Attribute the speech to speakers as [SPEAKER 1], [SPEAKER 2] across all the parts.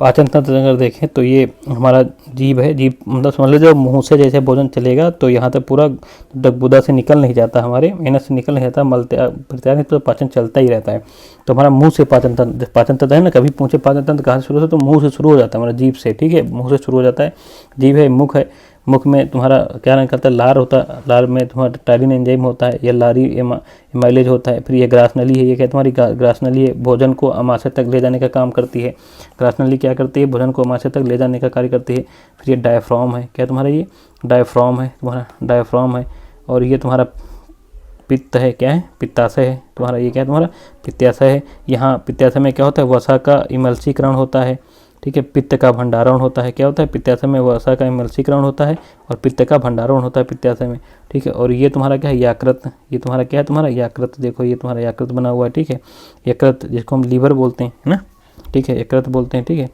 [SPEAKER 1] पाचन तंत्र अगर देखें तो ये हमारा जीभ है। जीभ मतलब समझ लो जब मुंह से जैसे भोजन चलेगा तो यहाँ तक पूरा गुदा से निकल नहीं जाता, हमारे मेहनत से निकल नहीं जाता, प्रत्याहार नहीं तो पाचन चलता ही रहता है। तो हमारा मुंह से पाचन तंत्र है ना, कभी पूछे पाचन तंत्र कहाँ से शुरू होता है तो मुंह से शुरू हो जाता है, हमारा जीभ से, ठीक है, मुंह से शुरू हो जाता है। जीभ है, मुख है, मुख में तुम्हारा क्या निकलता है, लार होता है, लार में तुम्हारा टायरिन एंजाइम होता है, या लारी एमाइलेज होता है। फिर ये ग्रास नली है, ये क्या तुम्हारी ग्रास नली है, भोजन को अमाशय तक ले जाने का काम करती है। ग्रास नली क्या करती है, भोजन को अमाशय तक ले जाने का कार्य करती है। फिर ये डायफ्राम है, क्या तुम्हारा ये डायफ्राम है, तुम्हारा डायफ्राम है। और ये तुम्हारा पित्त है, क्या है, पित्ताशय है तुम्हारा, ये क्या है तुम्हारा पित्ताशय है। यहाँ पित्ताशय में क्या होता है, वसा का इमल्सीकरण होता है, ठीक है, पित्त का भंडारण होता है। क्या होता है, पित्ताशय में वसा का इमल्सीकरण होता है और पित्त का भंडारण होता है पित्ताशय में, ठीक है। और ये तुम्हारा क्या है, यकृत, ये तुम्हारा क्या है, तुम्हारा यकृत, देखो ये तुम्हारा यकृत बना हुआ है, ठीक है, यकृत जिसको हम लीवर बोलते हैं, है ना, ठीक है, यकृत बोलते हैं, ठीक है।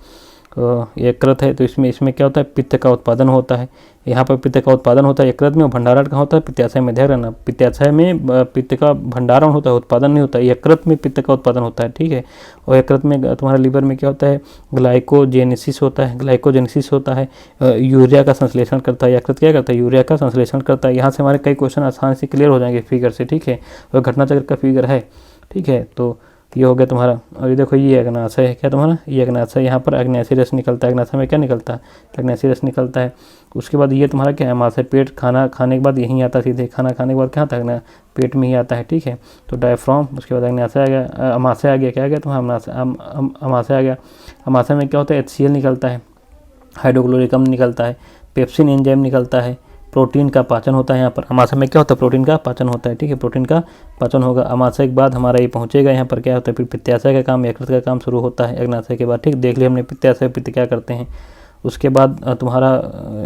[SPEAKER 1] यकृत है तो इसमें क्या होता है, पित्त का उत्पादन होता है, यहाँ पर पित्त का उत्पादन होता है यकृत में, और भंडारण कहाँ होता है, पित्ताशय में। ध्यान रखना, पित्ताशय में पित्त का भंडारण होता है, उत्पादन नहीं होता है, यकृत में पित्त का उत्पादन होता है, ठीक है। और यकृत में तुम्हारा लीवर में क्या होता है, ग्लाइकोजेनेसिस होता है, ग्लाइकोजेनेसिस होता है, यूरिया का संश्लेषण करता है, यकृत क्या करता है, यूरिया का संश्लेषण करता है। यहाँ से हमारे कई क्वेश्चन आसानी से क्लियर हो जाएंगे फिगर से, ठीक है, और घटना चक्र का फिगर है, ठीक है। तो ये हो गया तुम्हारा। और ये देखो ये अग्नाशय है, क्या तुम्हारा ये अग्नाशय, यहाँ पर अग्नाशय रस निकलता है, अग्नाशय में क्या निकलता है, अग्नाशय रस निकलता है। उसके बाद ये तुम्हारा क्या है, अमाशय, पेट, खाना खाने के बाद यहीं आता है सीधे, खाना खाने के बाद क्या आता है, पेट में ही आता है, ठीक है। तो डायफ्राम, उसके बाद अग्नाशय आ गया, अमाशय आ गया, क्या आ गया तुम्हारा अमाशय आ गया। अमाशय में क्या होता है, HCl निकलता है, हाइड्रोक्लोरिक अम्ल निकलता है, पेप्सिन एंजाइम निकलता है, प्रोटीन का पाचन होता है। यहाँ पर अमाशय में क्या होता है, प्रोटीन का पाचन होता है, ठीक है, प्रोटीन का पाचन होगा। अमाशय के बाद हमारा ये पहुँचेगा यहाँ पर क्या होता है, फिर पित्ताशय का काम, यकृत का काम शुरू होता है अग्नाशय के बाद, ठीक। देख लिया हमने पित्ताशय, पित्त क्या करते हैं। उसके बाद तुम्हारा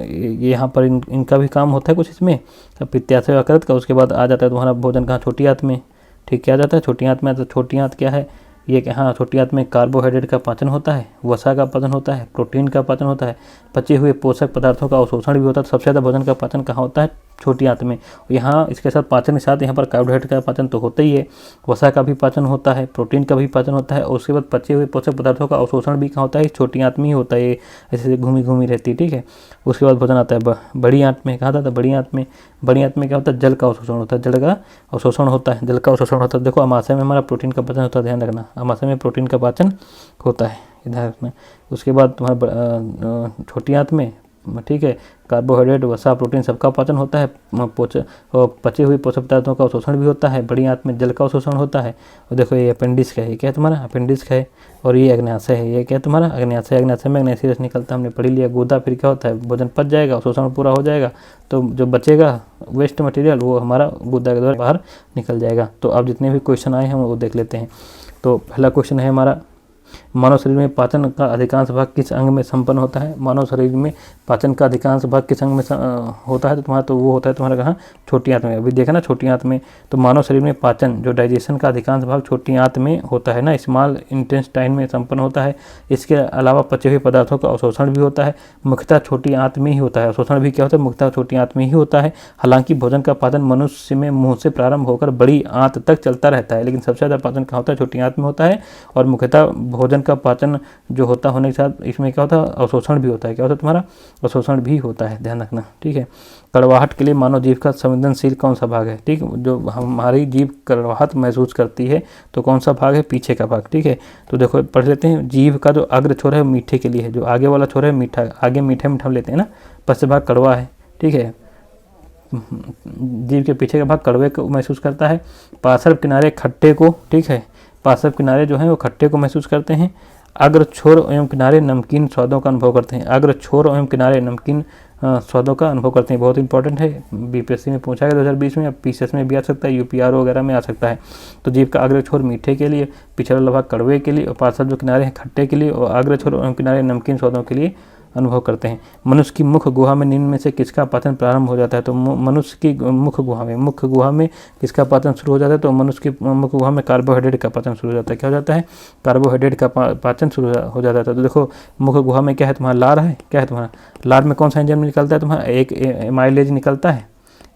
[SPEAKER 1] ये यहाँ पर इनका भी काम होता है कुछ इसमें, पित्ताशय यकृत का। उसके बाद आ जाता है तुम्हारा भोजन कहाँ, छोटी आंत में, ठीक, क्या आ जाता है, छोटी आंत में। तो छोटी आंत क्या है, ये हाँ, छोटी आंत में कार्बोहाइड्रेट का पाचन होता है, वसा का पाचन होता है, प्रोटीन का पाचन होता है, पचे हुए पोषक पदार्थों का अवशोषण भी होता है। सबसे ज़्यादा भोजन का पाचन कहाँ होता है, छोटी आंत में। यहाँ इसके साथ पाचन के साथ यहाँ पर कार्बोहाइड्रेट का पाचन तो होता ही है, वसा का भी पाचन होता है, प्रोटीन का भी पाचन होता है, और उसके बाद पचे हुए पोषक पदार्थों का अवशोषण भी कहाँ होता है, छोटी आंत में ही होता है, ऐसे घूमी घूमी रहती है, ठीक है। उसके बाद भोजन आता है बड़ी आंत में, कहा था बड़ी आंत में, बड़ी आंत में क्या होता है, जल का अवशोषण होता है, जल का अवशोषण होता है, जल का अवशोषण होता है। देखो अमाशय में हमारा प्रोटीन का पाचन होता है, ध्यान रखना, अमाशय में प्रोटीन का पाचन होता है, ध्यान रखना। उसके बाद तुम्हारा छोटी आंत में, ठीक है, कार्बोहाइड्रेट, वसा, प्रोटीन सबका पाचन होता है, पचे हुए पोषक पदार्थों का अवशोषण भी होता है, बड़ी आंत में जल का अवशोषण होता है। और देखो ये अपेंडिक्स का है, क्या है तुम्हारा अपेंडिक्स का है। और ये अग्नाशय है, ये क्या है तुम्हारा अग्नाशय, अग्नाशय में अग्नाशय रस निकलता है, हमने पढ़ लिया। गुदा फिर क्या होता है, भोजन पच जाएगा, अवशोषण पूरा हो जाएगा, तो जो बचेगा वेस्ट मटेरियल वो हमारा गुदा के द्वारा बाहर निकल जाएगा। तो अब जितने भी क्वेश्चन आए हैं वो देख लेते हैं। तो पहला क्वेश्चन है हमारा, मानव शरीर में पाचन का अधिकांश भाग किस अंग में संपन्न होता है। मानव शरीर में पाचन का अधिकांश भाग किस अंग में होता है, तो तुम्हारा, तो वो होता है तुम्हारा कहाँ, छोटी आंत में। अभी देखा ना छोटी आंत में, तो मानव शरीर में पाचन जो डाइजेशन का अधिकांश भाग छोटी आंत में होता है ना, स्मॉल इंटेस्टाइन में संपन्न होता है। इसके अलावा पचे हुए पदार्थों का अवशोषण भी होता है, मुख्यतः छोटी आंत में ही होता है। अवशोषण भी क्या होता है, मुख्यतः छोटी आंत में ही होता है। हालांकि भोजन का पाचन मनुष्य में मुँह से प्रारंभ होकर बड़ी आंत तक चलता रहता है, लेकिन सबसे ज़्यादा पाचन कहाँ होता है, छोटी आंत में होता है। और मुख्यतः भोजन का पाचन जो होता होने के साथ इसमें क्या होता है, अवशोषण भी होता है। क्या होता है तुम्हारा, अवशोषण भी होता है, ध्यान रखना, ठीक है। कड़वाहट के लिए मानव जीभ का संवेदनशील कौन सा भाग है, ठीक, जो हमारी जीभ कड़वाहट महसूस करती है तो कौन सा भाग है, पीछे का भाग, ठीक है। तो देखो पढ़ लेते हैं, जीभ का जो अग्र छोर है मीठे के लिए है, जो आगे वाला छोर है मीठा, आगे मीठा मीठा लेते हैं ना, पश्च भाग कड़वा है, ठीक है। जीभ के पीछे का भाग कड़वे को महसूस करता है। पार्श्व किनारे खट्टे को, ठीक है, पार्श्व किनारे जो है वो खट्टे को महसूस करते हैं। अग्र छोर एवं किनारे नमकीन स्वादों का अनुभव करते हैं। अग्र छोर एवं किनारे नमकीन स्वादों का अनुभव करते हैं, बहुत इंपॉर्टेंट है, बीपीएससी में पूछा गया 2020 में, अब पीसीएस में भी आ सकता है, यूपीआरओ वगैरह में आ सकता है। तो जीभ का अग्र छोर मीठे के लिए, पिछला भाग कड़वे के लिए, और पार्श्व जो किनारे हैं खट्टे के लिए, और अग्र छोर एवं किनारे नमकीन स्वादों के लिए अनुभव करते हैं। मनुष्य की मुख गुहा में निम्न में से किसका पाचन प्रारंभ हो जाता है, तो मनुष्य की मुख गुहा में किसका पाचन शुरू हो जाता है, तो मनुष्य की मुख गुहा में कार्बोहाइड्रेट का पाचन शुरू हो जाता है। क्या हो जाता है, कार्बोहाइड्रेट का पाचन शुरू हो जाता है। तो देखो मुख गुहा में क्या है तुम्हारा, लार है, क्या है तुम्हारा, लार में कौन सा एंजाइम निकलता है तुम्हारा, एक एमाइलेज निकलता है,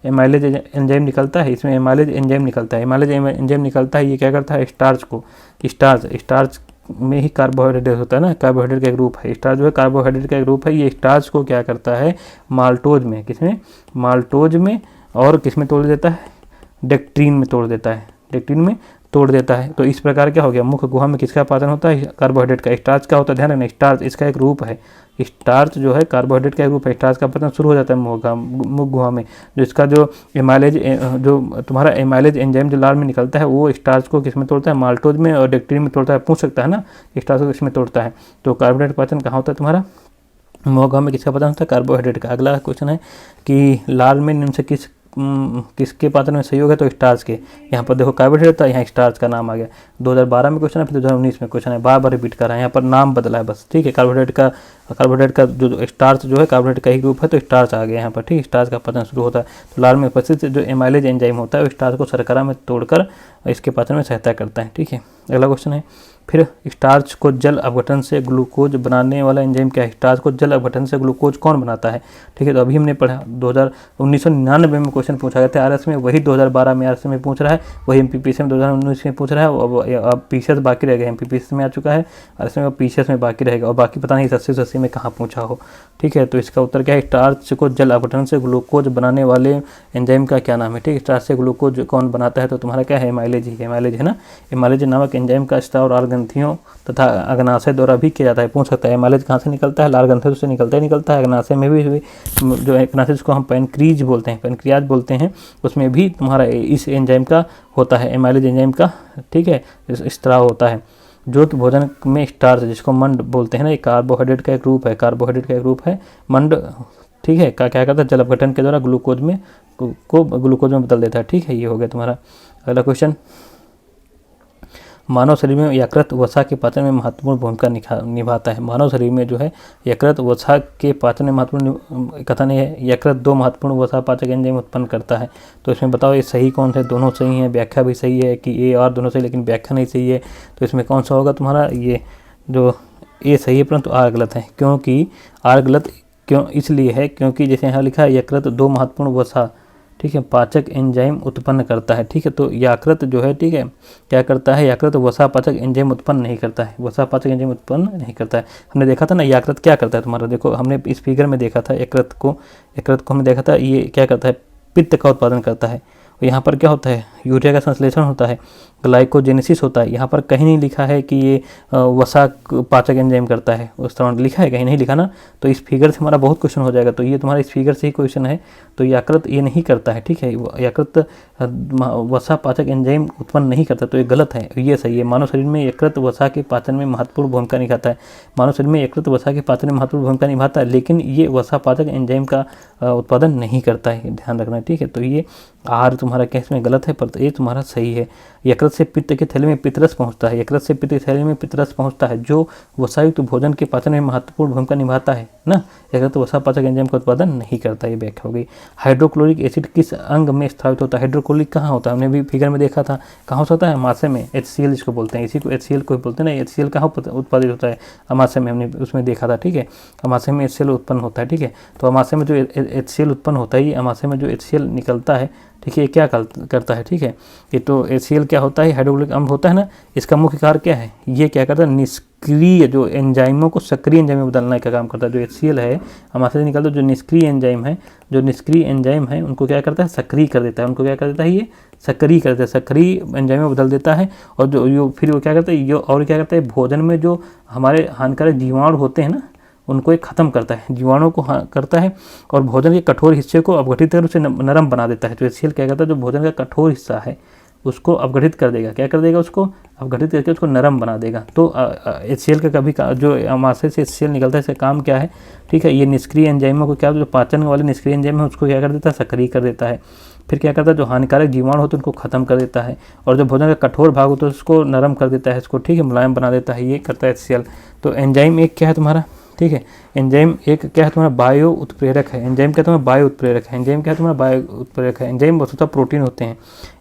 [SPEAKER 1] एमाइलेज एंजाइम निकलता है, इसमें एमाइलेज एंजाइम निकलता है, एमाइलेज एंजाइम निकलता है। ये क्या करता है, स्टार्च को, स्टार्च में ही कार्बोहाइड्रेट होता है ना, कार्बोहाइड्रेट का एक रूप है। स्टार्च जो है कार्बोहाइड्रेट का एक रूप है। ये स्टार्च को क्या करता है, माल्टोज में, किसमें, माल्टोज में, और किस में तोड़ देता है, डेक्ट्रीन में तोड़ देता है, डेक्ट्रीन में तोड़ देता है। तो इस प्रकार क्या हो गया, मुख्य गुहा में किसका पाचन होता है, कार्बोहाइड्रेट का। स्टार्च का होता है, ध्यान रखना, स्टार्च इसका एक रूप है। स्टार्च जो है कार्बोहाइड्रेट का एक रूप है। स्टार्च का पाचन शुरू हो जाता है मुख्य गुहा में। जो इसका जो एमाइलेज, जो तुम्हारा एमाइलेज एंजाइम जो लार में निकलता है, वो स्टार्च को किस में तोड़ता है, माल्टोज में और डेक्ट्रीन में तोड़ता है। पूछ सकता है ना, स्टार्च को किसमें तोड़ता है। तो कार्बोहाइड्रेट पाचन कहाँ होता है तुम्हारा, मुख्य में। किसका पाचन होता है, कार्बोहाइड्रेट का। अगला क्वेश्चन है कि लार में निम्न से किसके पाचन में सहयोग है, तो स्टार्च के। यहाँ पर देखो कार्बोहाइड्रेट था, यहाँ स्टार्च का नाम आ गया। 2012 में क्वेश्चन है, फिर 2019 में क्वेश्चन है, बार बार रिपीट कर रहा है, यहाँ पर नाम बदला है बस, ठीक है। कार्बोहाइड्रेट का जो स्टार्च जो है, कार्बोहाइड्रेट का ही रूप है, तो स्टार्च आ गया यहाँ पर, ठीक। स्टार्च का पाचन शुरू होता है। तो लार में उपस्थित जो एमाइलेज एंजाइम होता है, वो स्टार्च को शर्करा में तोड़कर इसके पाचन में सहायता करता है, ठीक है। अगला क्वेश्चन है, फिर स्टार्च को जल अपघटन से ग्लूकोज बनाने वाला एंजाइम क्या है। स्टार्च को जल अपघटन से ग्लूकोज कौन बनाता है, ठीक है। तो अभी हमने पढ़ा 1999 में क्वेश्चन पूछा गया था आरएस में, वही 2012 में आरएस में पूछ रहा है, वही एमपीपीएस में 2019 में पूछ रहा है। अब पीसीएस बाकी रह गया, एमपीपीएस में आ चुका है आरएस में, पीसीएस में बाकी रहेगा, और बाकी पता नहीं 80 में कहाँ पूछा हो, ठीक है। तो इसका उत्तर क्या है, स्टार्च को जल अपघटन से ग्लूकोज बनाने वाले एंजाइम का क्या नाम है, ठीक है। स्टार्च से ग्लूकोज कौन बनाता है, तो तुम्हारा क्या है, एमाइलेज ही, एमाइलेज है ना। एमाइलेज नामक एंजाइम का स्त्राव लार ग्रंथियों तथा अग्नाशय द्वारा भी किया जाता है। पूछ सकता है एमाइलेज कहाँ से निकलता है, लार ग्रंथियों से निकलता है। अग्नाशय में भी जो अग्नाशय जिसको हम पेनक्रीज बोलते हैं, पेनक्रियाज बोलते हैं, उसमें भी तुम्हारा इस एंजाइम का होता है, एमाइलेज एंजाइम का, ठीक है, स्त्राव होता है। जो कि भोजन में स्टार्च, जिसको मंड बोलते हैं ना, ये कार्बोहाइड्रेट का एक रूप है, कार्बोहाइड्रेट का एक रूप है मंड, ठीक है। क्या करता है, जल अपघटन के द्वारा ग्लूकोज में ग्लूकोज में बदल देता है, ठीक है। ये हो गया तुम्हारा। अगला क्वेश्चन, मानव शरीर में यकृत वसा के पाचन में महत्वपूर्ण भूमिका निभाता है। मानव शरीर में जो है यकृत वसा के पाचन में महत्वपूर्ण, कथन है यकृत 2 महत्वपूर्ण वसा पाचक एंजाइम उत्पन्न करता है। तो इसमें बताओ ये सही कौन से, दोनों सही हैं, व्याख्या भी सही है कि ए और दोनों सही, लेकिन व्याख्या नहीं सही है। तो इसमें कौन सा होगा तुम्हारा, ये जो ए सही है, परंतु आर गलत है। क्योंकि आर गलत क्यों इसलिए है, क्योंकि जैसे यहाँ लिखा है यकृत 2 महत्वपूर्ण वसा, ठीक है, पाचक एंजाइम उत्पन्न करता है, ठीक है। तो यकृत जो है, ठीक है, क्या करता है, यकृत वसा पाचक एंजाइम उत्पन्न नहीं करता है, वसा पाचक एंजाइम उत्पन्न नहीं करता है। हमने देखा था ना यकृत क्या करता है तुम्हारा, देखो हमने इस फिगर में देखा था यकृत को हमने देखा था, ये क्या करता है, पित्त का उत्पादन करता है। और यहाँ पर क्या होता है, यूरिया का संश्लेषण होता है, ग्लाइकोजेनेसिस होता है। यहाँ पर कहीं नहीं लिखा है कि ये वसा पाचक एंजाइम करता है, उस तरह लिखा है, कहीं नहीं लिखा ना। तो इस फिगर से हमारा बहुत क्वेश्चन हो जाएगा। तो ये तुम्हारा इस फिगर से ही क्वेश्चन है। तो यकृत ये नहीं करता है, ठीक है, यकृत वसा पाचक एंजाइम उत्पन्न नहीं करता, तो ये गलत है, ये सही है। मानव शरीर में यकृत वसा के पाचन में महत्वपूर्ण भूमिका निभाता है। मानव शरीर में यकृत वसा के पाचन में महत्वपूर्ण भूमिका निभाता है, लेकिन ये वसा पाचक एंजाइम का उत्पादन नहीं करता है, ध्यान रखना, ठीक है। तो ये आहार तुम्हारा केस में गलत है, पर ये तुम्हारा सही है। यकृत से पित्त के थैले में पित्तरस पहुंचता है, यकृत से पित्त के थैले में पित्तरस पहुंचता है, जो वसायुक्त भोजन के पाचन में महत्वपूर्ण भूमिका निभाता है ना। यकृत वसा पाचक एंजाइम का उत्पादन नहीं करता, ये व्याख्या हो गई। हाइड्रोक्लोरिक एसिड किस अंग में स्थित होता है, हाइड्रोक्लोरिक कहाँ होता है, हमने भी फिगर में देखा था, कहाँ हो सकता है, अमाशय में, HCl जिसको बोलते हैं, इसी को HCl को बोलते हैं ना। HCl कहाँ उत्पादित होता है, अमाशय में, हमने उसमें देखा था, ठीक है। अमाशय में HCl उत्पन्न होता है, ठीक है। तो अमाशय में जो HCl उत्पन्न होता है, ये अमाशय में जो HCl निकलता है, ठीक है, क्या करता है, ठीक है। ये तो HCl क्या होता है, हाइड्रोक्लोरिक अम्ल होता है ना। इसका मुख्य कार्य क्या है, ये क्या करता है, निष्क्रिय जो एंजाइमों को सक्रिय एंजाइम में बदलने का काम करता है। जो HCl है हमारे से निकलता है, जो निष्क्रिय एंजाइम है, उनको क्या करता है, सक्रिय कर देता है। उनको क्या कर देता है, ये सक्रिय कर देता है, सक्रिय एंजाइम में बदल देता है। और जो फिर वो क्या करता है, और क्या करता है, भोजन में जो हमारे हानिकारक जीवाणु होते हैं ना, उनको एक ख़त्म करता है, जीवाणु को करता है, और भोजन के कठोर हिस्से को अपघटित कर उसे नरम बना देता है। तो HCl क्या करता है, जो भोजन का कठोर हिस्सा है उसको अपघटित कर देगा, क्या कर देगा, उसको अपघटित करके उसको नरम बना देगा। तो HCl का कभी जो अमाशय से HCl निकलता है, इसका काम क्या है, ठीक है, ये निष्क्रिय एंजाइमों को क्या, जो पाचन वाले निष्क्रिय एंजाइम है उसको क्या कर देता है, सक्रिय कर देता है। फिर क्या करता है, जो हानिकारक जीवाणु होते हैं उनको खत्म कर देता है, और जो भोजन का कठोर भाग होता है उसको नरम कर देता है, इसको, ठीक है, मुलायम बना देता है, ये करता है HCl। तो एंजाइम एक क्या है तुम्हारा, ठीक है, एंजाइम एक क्या है तुम्हारा, बायो उत्प्रेरक है। एंजाइम क्या तुम्हारा, बायो उत्प्रेरक है। एंजाइम क्या है तुम्हारा, बायो उत्प्रेरक है। एंजाइम वस्तुतः प्रोटीन होते हैं।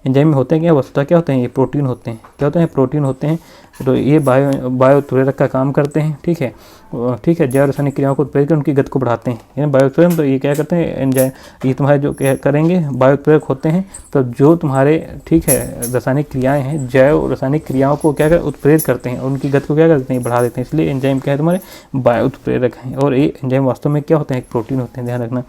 [SPEAKER 1] एंजाइम में होते हैं क्या, वस्तुतः क्या होते हैं, ये प्रोटीन होते हैं। क्या होते हैं, प्रोटीन होते हैं। तो ये बायो उत्प्रेरक का काम करते हैं, ठीक है। ठीक है, जैव रासायनिक क्रियाओं को उत्प्रेरक कर उनकी गति को बढ़ाते हैं। बायो उत्प्रेरक तो ये क्या करते हैं, एंजाइम, ये तुम्हारे जो क्या करेंगे बायो उत्प्रेरक होते हैं, तो जो तुम्हारे ठीक है रासायनिक क्रियाएं हैं, जैव रासायनिक क्रियाओं को क्या उत्प्रेरित करते हैं, उनकी गति को क्या करते हैं, बढ़ा देते हैं। इसलिए एंजाइम क्या है तुम्हारे बायो उत्प्रेरक हैं। और ये एंजाइम वास्तव में क्या होते हैं, एक प्रोटीन होते हैं, ध्यान रखना।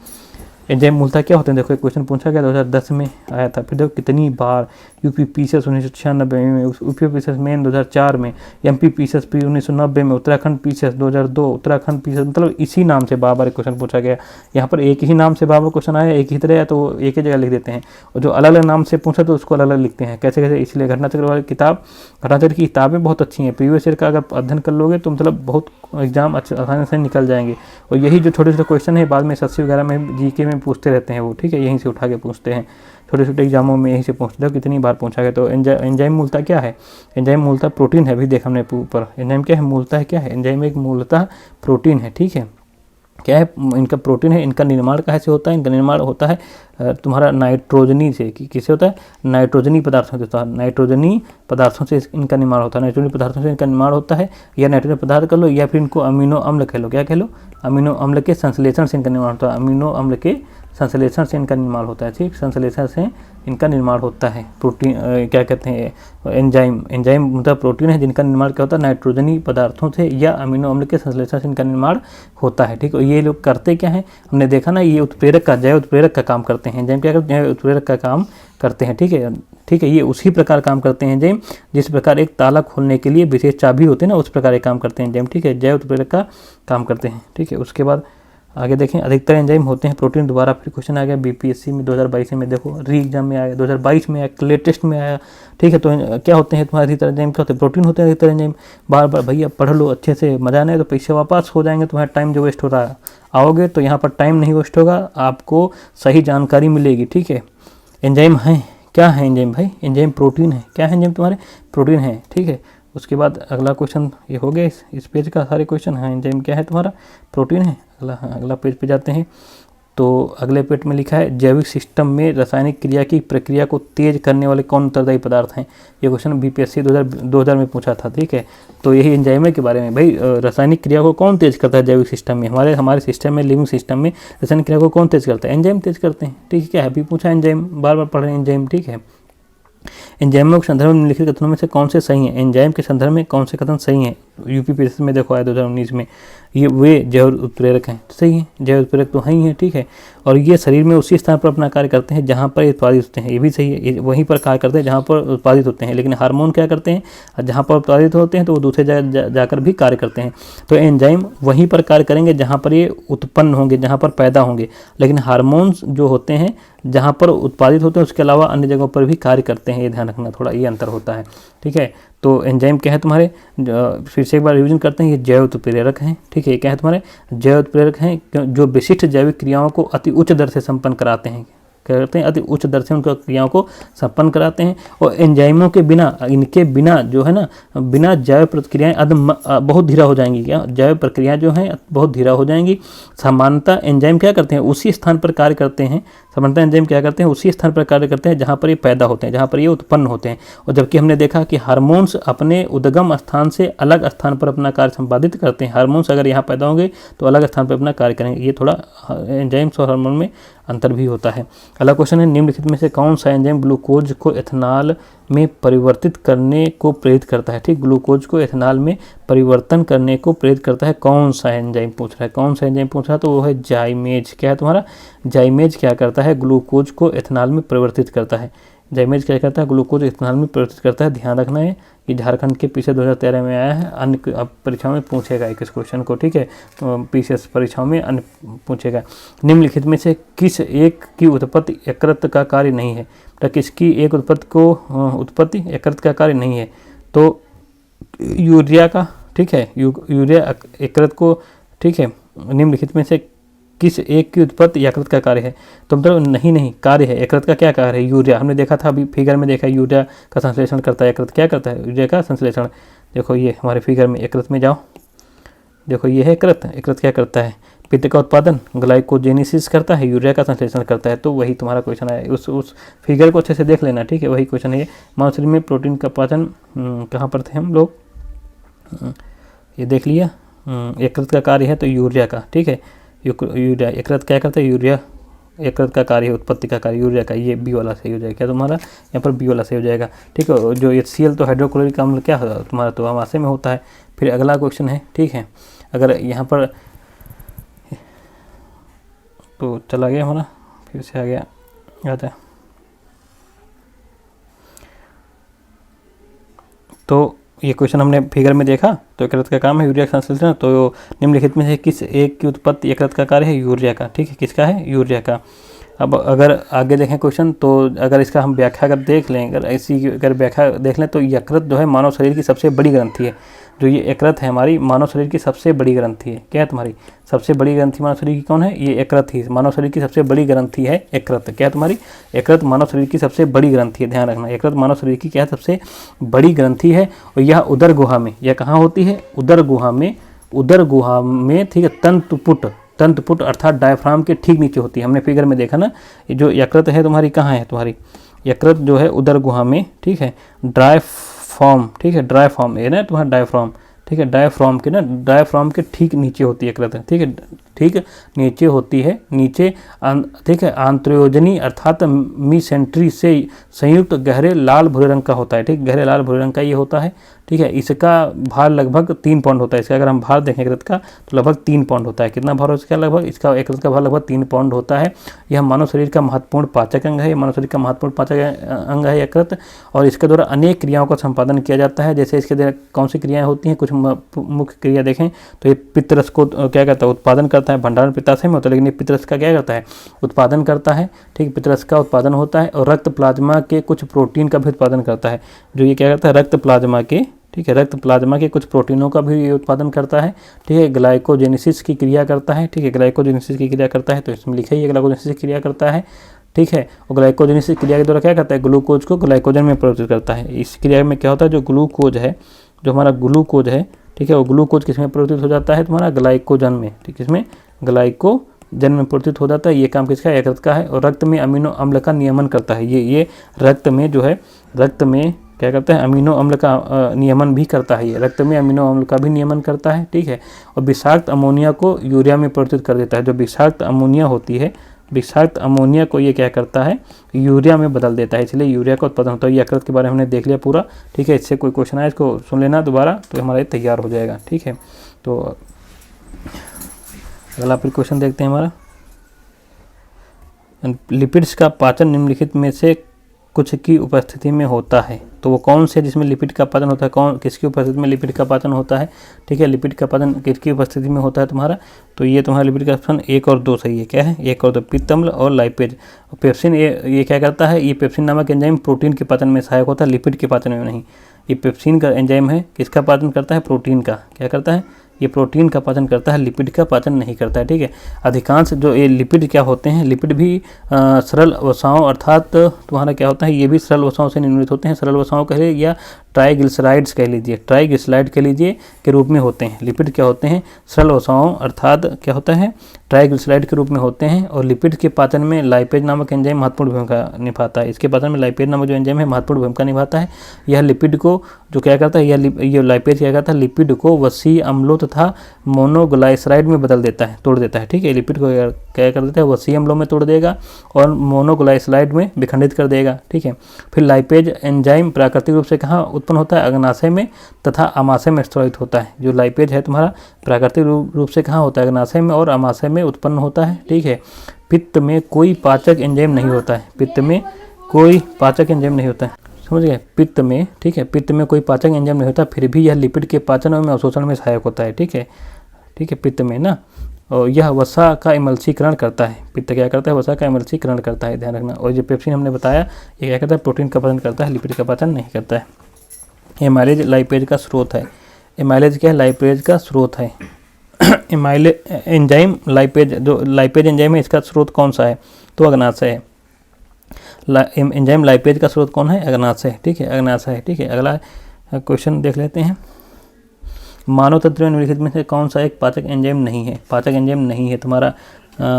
[SPEAKER 1] एंजाइम मूलतः क्या होते हैं, देखो एक क्वेश्चन पूछा गया 2010 में आया था, फिर देखो कितनी बार यूपी पीसीएस 1996 में, यूपी पीसीएस मेन 2004 में, एमपी पीसीएस प्री 1990 में, उत्तराखंड पीसीएस 2002, उत्तराखंड पीसीएस, मतलब इसी नाम से बार बार क्वेश्चन पूछा गया। यहाँ पर एक ही नाम से बार बार क्वेश्चन आया, एक ही तरह है तो एक ही जगह लिख देते हैं, और जो अलग अलग नाम से पूछा तो उसको अलग अलग लिखते हैं, कैसे कैसे। इसलिए घटनाचक्र वाली किताब, घटनाचक्र की किताबें बहुत अच्छी हैं, प्रीवियस ईयर का अगर अध्ययन कर लोगे तो मतलब बहुत एग्जाम आसानी से निकल जाएंगे। और यही जो छोटे छोटे क्वेश्चन है बाद में एसएससी वगैरह में जीके में पूछते रहते हैं वो, ठीक है, यहीं से उठा के पूछते हैं, छोटे छोटे एग्जामों में यहीं से पूछते हो, कितनी बार पूछा गया। तो एंजाइम मूलतः क्या है, एंजाइम मूलतः प्रोटीन है, अभी देखा हमने ऊपर। एंजाइम क्या है, मूलतः क्या है, एंजाइम एक मूलतः प्रोटीन है, ठीक है। क्या है, इनका प्रोटीन है। इनका निर्माण कैसे होता है, इनका निर्माण होता है तुम्हारा नाइट्रोजनी से, कि किससे होता है, नाइट्रोजनी पदार्थों से होता है, नाइट्रोजनी पदार्थों से इनका निर्माण होता है, नाइट्रोजनी पदार्थों से इनका निर्माण होता है, या नाइट्रोजन पदार्थ कह लो, या फिर इनको अमीनो अम्ल कह लो, क्या कह लो, अमीनो अम्ल के संश्लेषण से इनका निर्माण होता है, अमीनो अम्ल के संश्लेषण से इनका निर्माण होता है, ठीक, संश्लेषण से इनका निर्माण होता है। प्रोटीन क्या कहते हैं, एंजाइम मतलब प्रोटीन है जिनका निर्माण क्या होता है, नाइट्रोजनी पदार्थों से या अमीनो अम्ल के संश्लेषण से इनका निर्माण होता है, ठीक है। ये लोग करते क्या है, हमने देखा ना, ये उत्प्रेरक का, जैव उत्प्रेरक का काम करते हैं। एंजाइम क्या करते हैं, उत्प्रेरक का काम करते हैं, ठीक है, ठीक है। ये उसी प्रकार काम करते हैं एंजाइम, जिस प्रकार एक ताला खोलने के लिए विशेष चाबी होती है ना, उस प्रकार काम करते हैं एंजाइम, ठीक है, जैव उत्प्रेरक का काम करते हैं, ठीक है। उसके बाद आगे देखें, अधिकतर एंजाइम होते हैं प्रोटीन। दोबारा फिर क्वेश्चन आ गया बीपीएससी में 2022 में, देखो री एग्जाम में आया, 2022 में आया, लेटेस्ट में आया, ठीक है। तो क्या होते हैं तुम्हारे अधिकतर एंजाइम, क्या होते हैं, प्रोटीन होते हैं अधिकतर एंजाइम। बार बार भैया पढ़ लो अच्छे से, मजा नहीं तो पैसे वापस हो जाएंगे, तुम्हारा टाइम जो वेस्ट हो रहा है। आओगे तो यहाँ पर टाइम नहीं वेस्ट होगा, आपको सही जानकारी मिलेगी, ठीक है। एंजाइम हैं, क्या है एंजाइम भाई, एंजाइम प्रोटीन है, क्या है एंजाइम तुम्हारे, प्रोटीन है, ठीक है। उसके बाद अगला क्वेश्चन ये हो गया इस पेज का सारे क्वेश्चन। हाँ, एंजाइम क्या है तुम्हारा, प्रोटीन है। अगला पेज पे जाते हैं, तो अगले पेज में लिखा है जैविक सिस्टम में रासायनिक क्रिया की प्रक्रिया को तेज करने वाले कौन उत्तरदायी पदार्थ हैं। ये क्वेश्चन बीपीएससी 2000 में पूछा था, ठीक है। तो यही एंजाइम के बारे में, भाई रासायनिक क्रिया को कौन तेज करता है जैविक सिस्टम में, हमारे सिस्टम में, लिविंग सिस्टम में रासायनिक क्रिया को कौन तेज करता है, एंजाइम तेज करते हैं, ठीक है। क्या है, अभी पूछा एंजाइम, बार बार पढ़ रहे हैं एंजाइम, ठीक है। एंजाइमों के संदर्भ में निम्नलिखित कथनों में से कौन से सही हैं, एंजाइम के संदर्भ में कौन से कथन सही हैं। यूपीपीएससी में देखो आया 2019 में, ये वे जैव उत्प्रेरक हैं, सही है, जैव उत्प्रेरक तो हैं ही हैं, ठीक है। और ये शरीर में उसी स्थान पर अपना कार्य करते हैं जहाँ पर उत्पादित होते हैं, ये भी सही है, ये वहीं पर कार्य करते हैं जहाँ पर उत्पादित होते हैं। लेकिन हार्मोन क्या करते हैं, जहाँ पर उत्पादित होते हैं तो वो दूसरे जगह जाकर भी कार्य करते हैं। तो एंजाइम वहीं पर कार्य करेंगे जहाँ पर ये उत्पन्न होंगे, जहाँ पर पैदा होंगे। लेकिन हार्मोन्स जो होते हैं जहाँ पर उत्पादित होते हैं उसके अलावा अन्य जगहों पर भी कार्य करते हैं, ये ध्यान रखना, थोड़ा ये अंतर होता है, ठीक है। तो एंजाइम क्या है तुम्हारे, फिर से एक बार रिवीजन करते हैं, ये जैव उत्प्रेरक हैं, ठीक है। क्या है तुम्हारे, जैव उत्प्रेरक हैं जो विशिष्ट जैविक क्रियाओं को अति उच्च दर से संपन्न कराते हैं, क्या करते हैं, अति उच्च दर से उनकी क्रियाओं को संपन्न कराते हैं। और एंजाइमों के बिना, इनके बिना जो है ना, बिना जैव प्रक्रियाएं बहुत धीरा हो जाएंगी, क्या जैव प्रक्रियाएं जो हैं बहुत धीरा हो जाएंगी। सामान्यतः एंजाइम क्या करते हैं, उसी स्थान पर कार्य करते हैं, सामान्यतः एंजाइम क्या करते हैं, उसी स्थान पर कार्य करते हैं जहाँ पर ये पैदा होते हैं, जहाँ पर ये उत्पन्न होते हैं। और जबकि हमने देखा कि हार्मोन्स अपने उद्गम स्थान से अलग स्थान पर अपना कार्य संपादित करते हैं। हार्मोन्स अगर यहाँ पैदा होंगे तो अलग स्थान पर अपना कार्य करेंगे, ये थोड़ा एंजाइम्स और हार्मोन में अंतर भी होता है। अगला क्वेश्चन है, निम्नलिखित में से कौन सा एंजाइम ग्लूकोज को एथेनॉल में परिवर्तित करने को प्रेरित करता है, ठीक, ग्लूकोज को एथेनॉल में परिवर्तन करने को प्रेरित करता है, कौन सा एंजाइम पूछ रहा है, कौन सा एंजाइम पूछ रहा है, तो वो है जाइमेज। क्या है तुम्हारा, जाइमेज क्या करता है, ग्लूकोज को एथेनॉल में परिवर्तित करता है। जाइमेज क्या करता है, ग्लूकोज एथेनॉल में परिवर्तित करता है। ध्यान रखना है, ये झारखंड के पीछे 2013 में आया है, अन्य परीक्षाओं में पूछेगा इस क्वेश्चन को, ठीक है, पीसीएस परीक्षाओं में अन्य पूछेगा। निम्नलिखित में से किस एक की उत्पत्ति यकृत का कार्य नहीं है, तो किसकी एक उत्पत्ति यकृत का कार्य नहीं है, तो यूरिया का, ठीक है, यूरिया यकृत को, ठीक है। निम्नलिखित में से किस एक की उत्पत्ति यकृत का कार्य है, तो मतलब नहीं कार्य है, यकृत का क्या कार्य है, यूरिया। हमने देखा था अभी फिगर में देखा, यूरिया का संश्लेषण करता है, यकृत क्या करता है, यूरिया का संश्लेषण। देखो ये हमारे फिगर में, यकृत में जाओ, देखो ये है यकृत क्या करता है, पित्त का उत्पादन, ग्लाइकोजेनेसिस करता है, यूरिया का संश्लेषण करता है। तो वही तुम्हारा क्वेश्चन है, उस फिगर को अच्छे से देख लेना, ठीक है, वही क्वेश्चन है। मानव शरीर में प्रोटीन का पाचन कहाँ पर थे हम लोग, ये देख लिया। यकृत का कार्य है तो यूरिया का, ठीक है। यूरिया, यकृत क्या करता है, यूरिया यकृत का कार्य है, उत्पत्ति का कार्य यूरिया का, ये बी वाला सही हो जाएगा क्या तुम्हारा, यहाँ पर बी वाला सही हो जाएगा, ठीक है। जो HCl तो हाइड्रोक्लोरिक अम्ल क्या होता है तुम्हारा, तो आमाशय में होता है। फिर अगला क्वेश्चन है, ठीक है, अगर यहाँ पर तो चला गया हमारा, फिर से आ गया, आता है। तो ये क्वेश्चन हमने फिगर में देखा, तो यकृत का काम है यूरिया का संश्लेषण, तो निम्नलिखित में से किस एक की उत्पत्ति यकृत का कार्य है, यूरिया का, ठीक है, किसका है, यूरिया का। अब अगर आगे देखें क्वेश्चन, तो अगर इसका हम व्याख्या अगर देख लें, अगर ऐसी अगर व्याख्या देख लें, तो यकृत जो है मानव शरीर की सबसे बड़ी ग्रंथि है। जो ये यकृत है हमारी मानव शरीर की सबसे बड़ी ग्रंथि है। क्या है तुम्हारी सबसे बड़ी ग्रंथि मानव शरीर की, कौन है, ये यकृत ही मानव शरीर की सबसे बड़ी ग्रंथि है, यकृत। क्या है तुम्हारी, यकृत मानव शरीर की सबसे बड़ी ग्रंथि है, ध्यान रखना, यकृत मानव शरीर की क्या है, सबसे बड़ी ग्रंथि है। और यह उदर गुहा में, यह कहाँ होती है, उदर गुहा में, उदर गुहा में, ठीक है, तंतुपुट अर्थात डायफ्राम के ठीक नीचे होती है। हमने फिगर में देखा ना, जो यकृत है तुम्हारी कहाँ है, तुम्हारी यकृत जो है उदर गुहा में, ठीक है, डायफ्राम, ठीक है, डायफ्राम ये ना तुम्हारा डायफ्राम, ठीक है, डायफ्राम के ना, डायफ्राम के ठीक नीचे होती है यकृत, ठीक है, ठीक नीचे होती है, नीचे, ठीक है, आंत्रयोजनी अर्थात मीसेंट्री से संयुक्त गहरे लाल भूरे रंग का होता है, ठीक, गहरे लाल भूरे रंग का ये होता है, ठीक है। इसका भार लगभग 3 पाउंड होता है। इसका अगर हम भार देखें यकृत का, तो लगभग 3 पाउंड होता है। कितना भार हो इसका, लगभग इसका यकृत का भार लगभग 3 पाउंड होता है। यह मानव शरीर का महत्वपूर्ण पाचक अंग है, मानव शरीर का महत्वपूर्ण पाचक अंग है यकृत, और इसके द्वारा अनेक क्रियाओं का संपादन किया जाता है। जैसे इसके द्वारा कौन सी क्रियाएं होती हैं, कुछ मुख्य क्रिया देखें तो ये पित्तरस को क्या कहता है, उत्पादन करता है, भंडारण पित्ताशय में होता है, लेकिन ये पित्तरस का क्या करता है, उत्पादन करता है, ठीक, पित्तरस का उत्पादन होता है। और रक्त प्लाज्मा के कुछ प्रोटीन का भी उत्पादन करता है, जो ये क्या करता है, रक्त प्लाज्मा के, ठीक है, रक्त प्लाज्मा के कुछ प्रोटीनों का भी उत्पादन करता है, ठीक है। ग्लाइकोजेनेसिस की क्रिया करता है, ठीक है, ग्लाइकोजेनेसिस की क्रिया करता है, तो इसमें लिखा ही ग्लाइकोजेनेसिस की क्रिया करता है, ठीक है। और ग्लाइकोजेनेसिस क्रिया के द्वारा क्या करता है, ग्लूकोज को ग्लाइकोजन में परिवर्तित करता है। इस क्रिया में क्या होता है, जो ग्लूकोज है, जो हमारा ग्लूकोज है, ठीक है, वो ग्लूकोज किसमें परिवर्तित हो जाता है, तुम्हारा ग्लाइकोजन में, ठीक, इसमें ग्लाइकोजन में परिवर्तित हो जाता है। ये काम किसका है, यकृत का है। और रक्त में अमीनो अम्ल का नियमन करता है, ये रक्त में जो है, रक्त में क्या करता है, अमीनो अम्ल का नियमन भी करता है, ये रक्त में अमीनो अम्ल का भी नियमन करता है, ठीक है। और विषाक्त अमोनिया को यूरिया में परिवर्तित कर देता है। जो विषाक्त अमोनिया होती है, विषाक्त अमोनिया को ये क्या करता है, यूरिया में बदल देता है, इसलिए यूरिया का उत्पादन होता है। यकृत के बारे में हमने देख लिया पूरा, ठीक है। इससे कोई क्वेश्चन आए इसको सुन लेना दोबारा, तो हमारा ये तैयार हो जाएगा, ठीक है। तो अगला फिर क्वेश्चन देखते हैं हमारा, लिपिड्स का पाचन निम्नलिखित में से कुछ की उपस्थिति में होता है, तो वो कौन से जिसमें लिपिड का पाचन होता है, कौन किसकी उपस्थिति में लिपिड का पाचन होता है, ठीक है। लिपिड का पाचन किसकी उपस्थिति में होता है तुम्हारा, तो ये तुम्हारा लिपिड का ऑप्शन 1 और 2 सही है। क्या है, 1 और 2, पित्त अम्ल और लाइपेज। पेप्सिन ये क्या करता है, ये पेप्सिन नामक एंजाइम प्रोटीन के पाचन में सहायक होता है, लिपिड के पाचन में नहीं। ये पेप्सिन का एंजाइम है, किसका पाचन करता है, प्रोटीन का। क्या करता है, ये प्रोटीन का पाचन करता है, लिपिड का पाचन नहीं करता है, ठीक है। अधिकांश जो ये लिपिड क्या होते हैं, लिपिड भी सरल वसाओं अर्थात तुम्हारा क्या होता है, ये भी सरल वसाओं से निर्मित होते हैं। सरल वसाओं कह लीजिए या ट्राइग्लिसराइड्स कह लीजिए, ट्राइग्लिसराइड कह लीजिए के रूप में होते हैं। लिपिड क्या होते हैं, सरल वसाओं अर्थात क्या होता है, ट्राइग्लिसराइड के रूप में होते हैं। और लिपिड के पाचन में लाइपेज नामक एंजाइम महत्वपूर्ण भूमिका निभाता है। इसके पाचन में लाइपेज नामक जो एंजाइम है महत्वपूर्ण भूमिका निभाता है। यह लिपिड को जो क्या करता है, यह लाइपेज क्या करता है, लिपिड को वसीय अम्लों तथा मोनोग्लाइसराइड में बदल देता है, तोड़ देता है, ठीक है। लिपिड को क्या कर देता है, वसीय अम्लों में तोड़ देगा और मोनोग्लाइसराइड में विखंडित कर देगा, ठीक है। फिर लाइपेज एंजाइम प्राकृतिक रूप से कहाँ उत्पन्न होता है, अग्नाशय में तथा अमाशय में स्थित होता है। जो लाइपेज है तुम्हारा प्राकृतिक रूप से कहाँ होता है, अग्नाशय में और अमाशय में उत्पन्न होता है, ठीक है। पित्त में कोई पाचक एंजाइम नहीं होता है, पित्त में कोई पाचक एंजाइम नहीं होता है, समझ गए, पित्त में, ठीक है, पित्त में कोई पाचक एंजाइम नहीं होता, फिर भी यह लिपिड के पाचन एवं अवशोषण में सहायक होता है, ठीक है, ठीक है, पित्त में ना। और यह वसा का इमल्सीकरण करता है, पित्त क्या करता है, वसा का इमल्सीकरण करता है, ध्यान रखना। और जो पेप्सिन हमने बताया ये क्या करता है, प्रोटीन का पाचन करता है, लिपिड का पाचन नहीं करता है। एमाइलेज लाइपेज का स्रोत है, एमाइलेज क्या है, लाइपेज का स्रोत है। एंजाइम लाइपेज, जो लाइपेज एंजाइम है इसका स्रोत कौन सा है, तो अग्नाशय है। एंजाइम लाइपेज का स्रोत कौन है, अग्नाशय, ठीक है, अग्नाशय है, ठीक है। अगला क्वेश्चन देख लेते हैं, मानव तंत्र में निम्नलिखित में से कौन सा एक पाचक एंजाइम नहीं है, पाचक एंजाइम नहीं है तुम्हारा,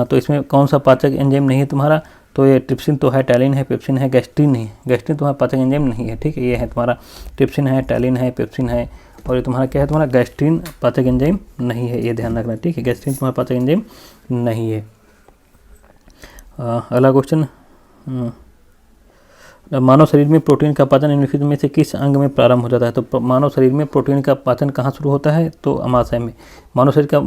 [SPEAKER 1] तो इसमें कौन सा पाचक एंजाइम नहीं है तुम्हारा, तो ये ट्रिप्सिन तो है, टैलिन है, पेप्सिन है, गैस्ट्रिन नहीं है, गैस्ट्रिन तुम्हारा पाचक एंजाइम नहीं है, ठीक है। ये है तुम्हारा ट्रिप्सिन है, टैलिन है, पेप्सिन है और ये तुम्हारा क्या है, तुम्हारा गैस्ट्रीन पाचक एंजाइम नहीं है, ये ध्यान रखना, ठीक है। गैस्ट्रीन तुम्हारा पाचक एंजाइम नहीं है। अगला क्वेश्चन, मानव शरीर में प्रोटीन का पाचन निम्नलिखित में से किस अंग में प्रारंभ हो जाता है? तो मानव शरीर में प्रोटीन का पाचन कहाँ शुरू होता है? तो अमाशय में। मानव शरीर का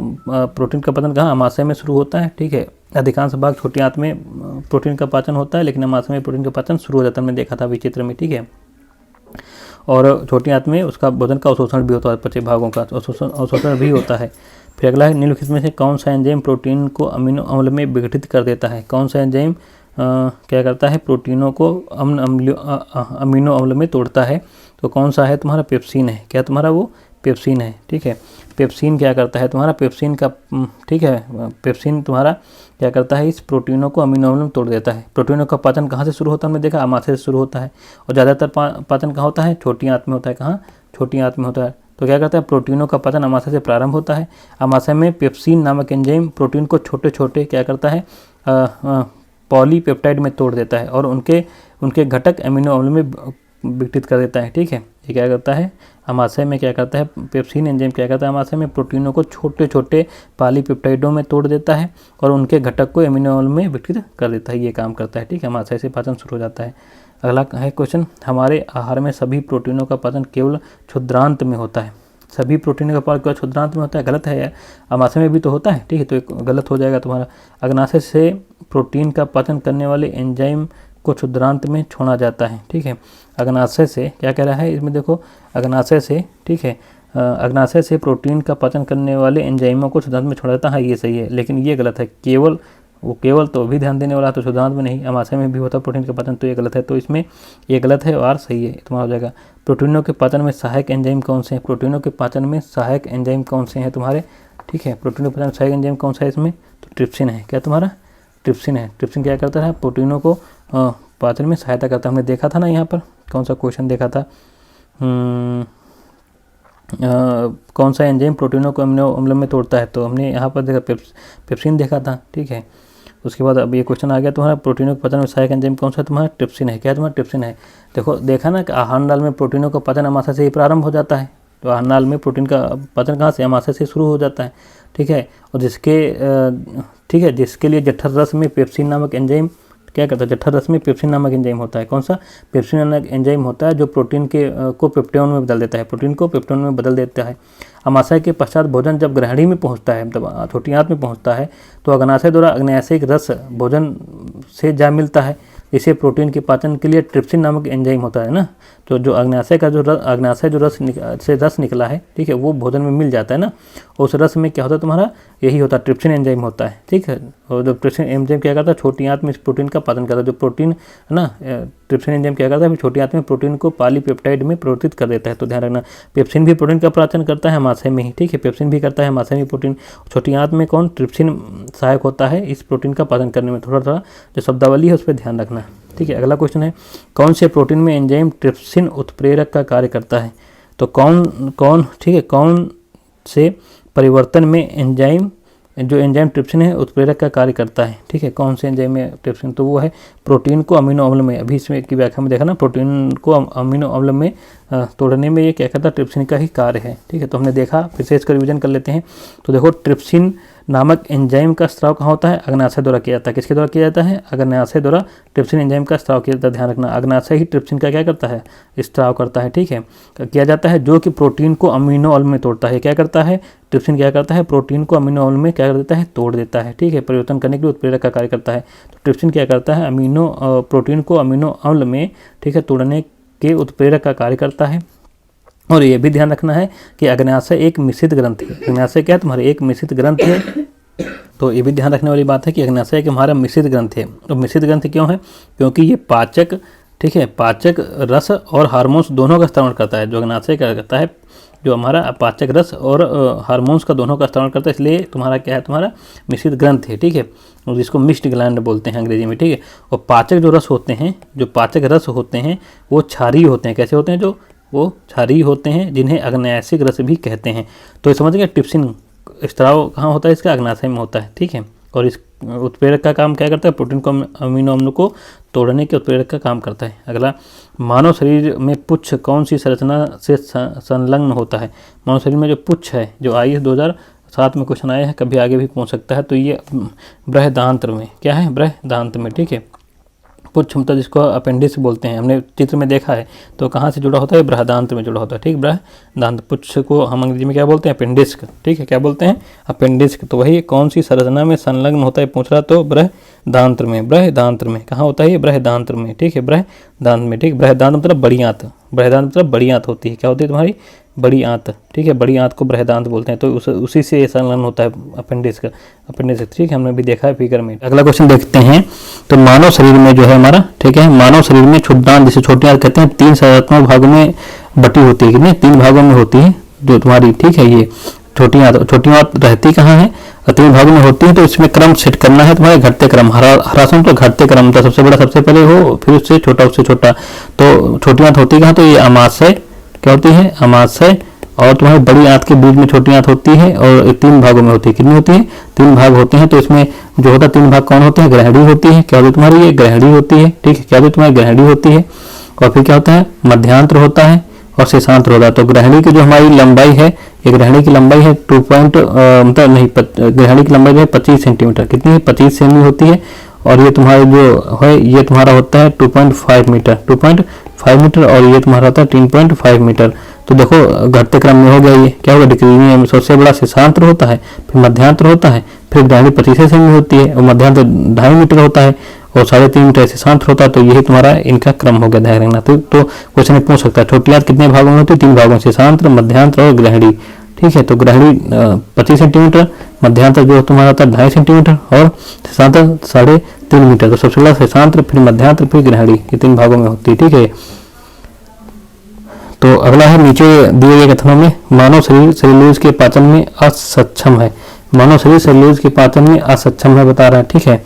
[SPEAKER 1] प्रोटीन का पाचन कहाँ? अमाशय में शुरू होता है, ठीक है। अधिकांश भाग छोटी आंत में प्रोटीन का पाचन होता है, लेकिन अमाशय में प्रोटीन का पाचन शुरू हो जाता है, हमने देखा था विचित्र में, ठीक है। और छोटी आंत में उसका भोजन का अवशोषण भी होता है, पचे भागों का अवशोषण भी होता है। फिर अगला है, निम्नलिखित में से कौन सा एंजाइम प्रोटीन को अमीनो अम्ल में विघटित कर देता है? कौन सा एंजाइम क्या करता है? प्रोटीनों को अमीनो अम्ल में तोड़ता है। तो कौन सा है? तुम्हारा पेप्सिन है। क्या तुम्हारा वो? पेप्सिन है, ठीक है। पेप्सिन क्या करता है? तुम्हारा पेप्सिन का, ठीक है, पेप्सिन तुम्हारा क्या करता है? इस प्रोटीनों को अमीनो अम्ल में तोड़ देता है। प्रोटीनों का पाचन कहाँ से शुरू होता है? हमने देखा अमाशय से शुरू होता है, और ज़्यादातर पाचन कहाँ होता है? छोटी आंत में होता है। कहाँ? छोटी आंत में होता है। तो क्या करता है? प्रोटीनों का पाचन अमाशय से प्रारंभ होता है। अमाशय में पेप्सिन नामक एंजाइम प्रोटीन को छोटे छोटे क्या करता है? पॉलीपेप्टाइड में तोड़ देता है और उनके घटक अमीनो अम्ल में विघटित कर देता है, ठीक है। ये क्या करता है? अमाशय में क्या करता है? पेप्सिन एंजाइम क्या करता है? अमाशय में प्रोटीनों को छोटे छोटे पॉलीपेप्टाइडों में तोड़ देता है और उनके घटक को अमीनो अम्ल में विघटित कर देता है। ये काम करता है, ठीक है। अमाशय से पाचन शुरू हो जाता है। अगला है क्वेश्चन, हमारे आहार में सभी प्रोटीनों का पाचन केवल क्षुद्रांत में होता है। सभी प्रोटीनों का पाचन केवल क्षुद्रांत में होता है, गलत है यार। अमाशय में भी तो होता है, ठीक है। तो एक गलत हो जाएगा तुम्हारा। अग्नाशय से प्रोटीन का पाचन करने वाले एंजाइम को क्षुद्रांत में छोड़ा जाता है, ठीक है। अग्नाशय से क्या कह रहा है इसमें? देखो, अग्नाशय से, ठीक है, अग्नाशय से प्रोटीन का पाचन करने वाले एंजाइमों को क्षुद्रांत में छोड़ा जाता है, ये सही है। लेकिन ये गलत है। केवल तो भी ध्यान देने वाला, तो क्षुद्रांत में नहीं, अमाशय में भी होता है प्रोटीन का पाचन, तो ये गलत है। तो इसमें ये गलत है और सही है, तुम्हारा हो जाएगा। प्रोटीनों के पाचन में सहायक एंजाइम कौन से हैं? प्रोटीनों के पाचन में सहायक एंजाइम कौन से हैं तुम्हारे? ठीक है, प्रोटीनों के पाचन में सहायक एंजाइम कौन सा है इसमें? तो ट्रिप्सिन है। क्या तुम्हारा? ट्रिप्सिन है। ट्रिप्सिन क्या करता है? प्रोटीनों को पाचन में सहायता करता है। हमने देखा था ना यहाँ पर, कौन सा क्वेश्चन देखा था? कौन सा एंजाइम प्रोटीनों को अमीनो अम्ल में तोड़ता है? तो हमने यहाँ पर देखा पेप्सिन देखा था, ठीक है। उसके बाद अब ये क्वेश्चन आ गया तुम्हारा, प्रोटीनों के पाचन में सहायक एंजाइम कौन सा है तुम्हारा? ट्रिप्सिन है। क्या तुम्हारा? ट्रिप्सिन है। देखो, देखा ना कि आहार नाल में प्रोटीनों का पाचन अमाशय से ही प्रारंभ हो जाता है। तो आहार नाल में प्रोटीन का पाचन कहाँ से? अमाशय से शुरू हो जाता है, ठीक है। और जिसके लिए जठर रस में पेप्सिन नामक एंजाइम क्या करता है? जठर रस में पेप्सिन नामक एंजाइम होता है। कौन सा? पेप्सिन नामक एंजाइम होता है जो प्रोटीन को पेप्टोन में बदल देता है। प्रोटीन को पेप्टोन में बदल देता है। अमाशय के पश्चात भोजन जब ग्रहणी में पहुंचता है, मतलब छोटी आंत में पहुंचता है, तो अग्नाशय द्वारा अग्नाशयिक रस भोजन से जा मिलता है। इसे प्रोटीन के पाचन के लिए ट्रिप्सिन नामक एंजाइम होता है ना। तो जो अग्नाशय जो रस निकला है, ठीक है, वो भोजन में मिल जाता है ना। उस रस में क्या होता है तुम्हारा? यही होता है, ट्रिप्सिन एंजाइम होता है, ठीक है। और जो ट्रिप्सिन एंजाइम क्या करता है? छोटी आंत में इस प्रोटीन का पाचन करता है। जो प्रोटीन है ना, ट्रिप्सिन एंजाइम क्या करता है? छोटी आंत में प्रोटीन को पॉलीपेप्टाइड में परिवर्तित कर देता है। तो ध्यान रखना, पेप्सिन भी प्रोटीन का पाचन करता है अमाशय में ही, ठीक है। पेप्सिन भी करता है अमाशय में प्रोटीन। छोटी आंत में कौन? ट्रिप्सिन सहायक होता है इस प्रोटीन का पाचन करने में। थोड़ा थोड़ा जो शब्दावली है उस पर ध्यान रखना, ठीक है। अगला क्वेश्चन है, कौन से प्रोटीन में एंजाइम ट्रिप्सिन उत्प्रेरक का कार्य करता है? तो कौन ठीक है, कौन से परिवर्तन में एंजाइम ट्रिप्सिन है उत्प्रेरक का कार्य करता है, ठीक है। कौन से एंजाइम में ट्रिप्सिन? तो वो है प्रोटीन को अमीनो अम्ल में, अभी इसमें की व्याख्या में देखा ना, प्रोटीन को अमीनो अम्ल में तोड़ने में ये क्या करता है? ट्रिप्सिन का ही कार्य है, ठीक है। तो हमने देखा, फिर से इसका रिवीजन कर लेते हैं। तो देखो, ट्रिप्सिन नामक एंजाइम का स्राव कहाँ होता है? अग्नाशय द्वारा किया जाता है। किसके द्वारा किया जाता है? अग्नाशय द्वारा ट्रिप्सिन एंजाइम का स्राव किया जाता है। ध्यान रखना, अग्नाशय ही ट्रिप्सिन का क्या करता है? स्राव करता है, ठीक है, किया जाता है, जो कि प्रोटीन को अमीनो अम्ल में तोड़ता है। क्या करता है? ट्रिप्सिन क्या करता है? प्रोटीन को अमीनो अम्ल में क्या कर देता है? तोड़ देता है, ठीक है। परिवर्तन करने के लिए उत्प्रेरक का कार्य करता है। तो ट्रिप्सिन क्या करता है? प्रोटीन को अमीनो अम्ल में, ठीक है, तोड़ने के उत्प्रेरक का कार्य करता है। और ये भी ध्यान रखना है कि अग्नाशय एक मिश्रित ग्रंथि है। अग्नाशय क्या है तुम्हारे? एक मिश्रित ग्रंथि है। तो ये भी ध्यान रखने वाली बात है कि अग्नाशय एक हमारा मिश्रित ग्रंथि है। तो मिश्रित ग्रंथि क्यों है? क्योंकि ये पाचक, ठीक है, पाचक रस और हार्मोन्स दोनों का स्त्रावण करता है। जो अग्नाशय क्या करता है? जो हमारा पाचक रस और हार्मोन्स का दोनों का स्त्रावण करता है, इसलिए तुम्हारा क्या है? तुम्हारा मिश्रित ग्रंथि है, ठीक है, और जिसको मिक्स्ड ग्लैंड बोलते हैं अंग्रेजी में, ठीक है। और पाचक जो रस होते हैं, जो पाचक रस होते हैं, वो क्षारीय होते हैं। कैसे होते हैं? वो क्षारीय होते हैं, जिन्हें अग्नाशयिक रस भी कहते हैं। तो समझ गए, ट्रिप्सिन स्त्राव कहाँ होता है? इसका अग्नाशय में होता है, ठीक है। और इस उत्प्रेरक का काम क्या करता है, प्रोटीन को अमीनो अम्ल को तोड़ने के उत्प्रेरक का काम करता है। अगला, मानव शरीर में पुच्छ कौन सी संरचना से संलग्न होता है। मानव शरीर में जो पुच्छ है, जो IAS 2007 में क्वेश्चन आया है, कभी आगे भी पूछ सकता है, तो ये बृहदांत्र में क्या है, बृहदांत्र में, ठीक है। पुच्छ मतलब जिसको अपेंडिक्स बोलते हैं, हमने चित्र में देखा है, तो कहाँ से जुड़ा होता है, बृहदांत्र में जुड़ा होता है, ठीक। बृहदांत्र, पुच्छ को हम अंग्रेजी में क्या बोलते हैं, अपेंडिक्स, ठीक है, क्या बोलते हैं, अपेंडिक्स। तो वही कौन सी संरचना में संलग्न होता है पूछ रहा, तो बृहदांत्र में, बृहदांत्र में। कहाँ होता है ये, बृहदांत्र में, ठीक है, बृहदांत्र में, ठीक। बृहदांत्र मतलब बड़ी आंत, बृहदांत्र मतलब बड़ी आंत होती है, क्या होती है तुम्हारी, बड़ी आंत, ठीक है, बड़ी आंत को बृहदांत्र बोलते हैं। तो उसी से संलग्न होता है अपेंडिक्स का, अपेंडिक्स, ठीक है, हमने भी देखा है फिगर में। अगला क्वेश्चन देखते हैं, तो मानव शरीर में जो है हमारा, ठीक है, मानव शरीर में क्षुद्रांत जिसे छोटी आंत कहते हैं, 3 संरचनात्मक भागों में बटी होती है, कितने, 3 भागों में होती है जो तुम्हारी, ठीक है। ये छोटी आंत रहती कहाँ है, 3 भागों में होती है। तो इसमें क्रम सेट करना है तुम्हारे, घटते क्रम, ह्रासम तो घटते क्रम, तो सबसे बड़ा सबसे पहले हो, फिर उससे छोटा उससे छोटा। तो छोटी आंत होती कहाँ, तो ये अमाशय, क्या होती है, अमाशय, और तुम्हारी बड़ी आंत के बीच में छोटी आंत होती है, और 3 भागों में होती है, कितनी होती है, 3 भाग होते हैं। तो इसमें जो होता है 3 भाग कौन होते हैं, ग्रहणी होती है, क्या होती है तुम्हारी, ये ग्रहणी होती है, ठीक है, क्या होती है तुम्हारी, ग्रहणी होती है। और फिर क्या होता है, मध्यांतर होता है, और शेषांतर होता है। तो ग्रहणी की जो हमारी लंबाई है, ये ग्रहणी की लंबाई है ग्रहणी की लंबाई जो है 25 सेंटीमीटर, कितनी है, 25 सेमी होती है। और ये तुम्हारा जो है, ये तुम्हारा होता है 2.5 मीटर, 2.5 मीटर, और ये तुम्हारा होता है 3.5 मीटर। तो देखो घटते क्रम में हो गया, ये क्या होगा, डिक्रीजिंग में सबसे बड़ा शेषांतर होता है, फिर मध्यांतर होता है, फिर ग्रहणी 25 सेमी होती है, और मध्यांतर 2.5 मीटर होता है, और 3.5 मीटर शेषांतर होता है। तो यही तुम्हारा इनका क्रम हो गया, ध्यान रखना। तो क्वेश्चन में पूछ सकता है, छोटी आंत कितने भागों में होती है, 3 भागों, शेषांतर, मध्यांतर और ग्रहणी, ठीक है। तो ग्रहणी 25 सेंटीमीटर, मध्यांतर जो तुम्हारा होता है 2.5 सेंटीमीटर, और शेषांतर 3.5 मीटर। तो सबसे बड़ा शेषांतर, फिर मध्यांतर, फिर ग्रहणी, ये 3 भागों में होती है, ठीक है। तो अगला है, नीचे दिए गए कथनों में मानव शरीर सेल्यूलोज के पाचन में असक्षम है, मानव शरीर सेल्यूलोज के पाचन में असक्षम है बता रहा है, ठीक है।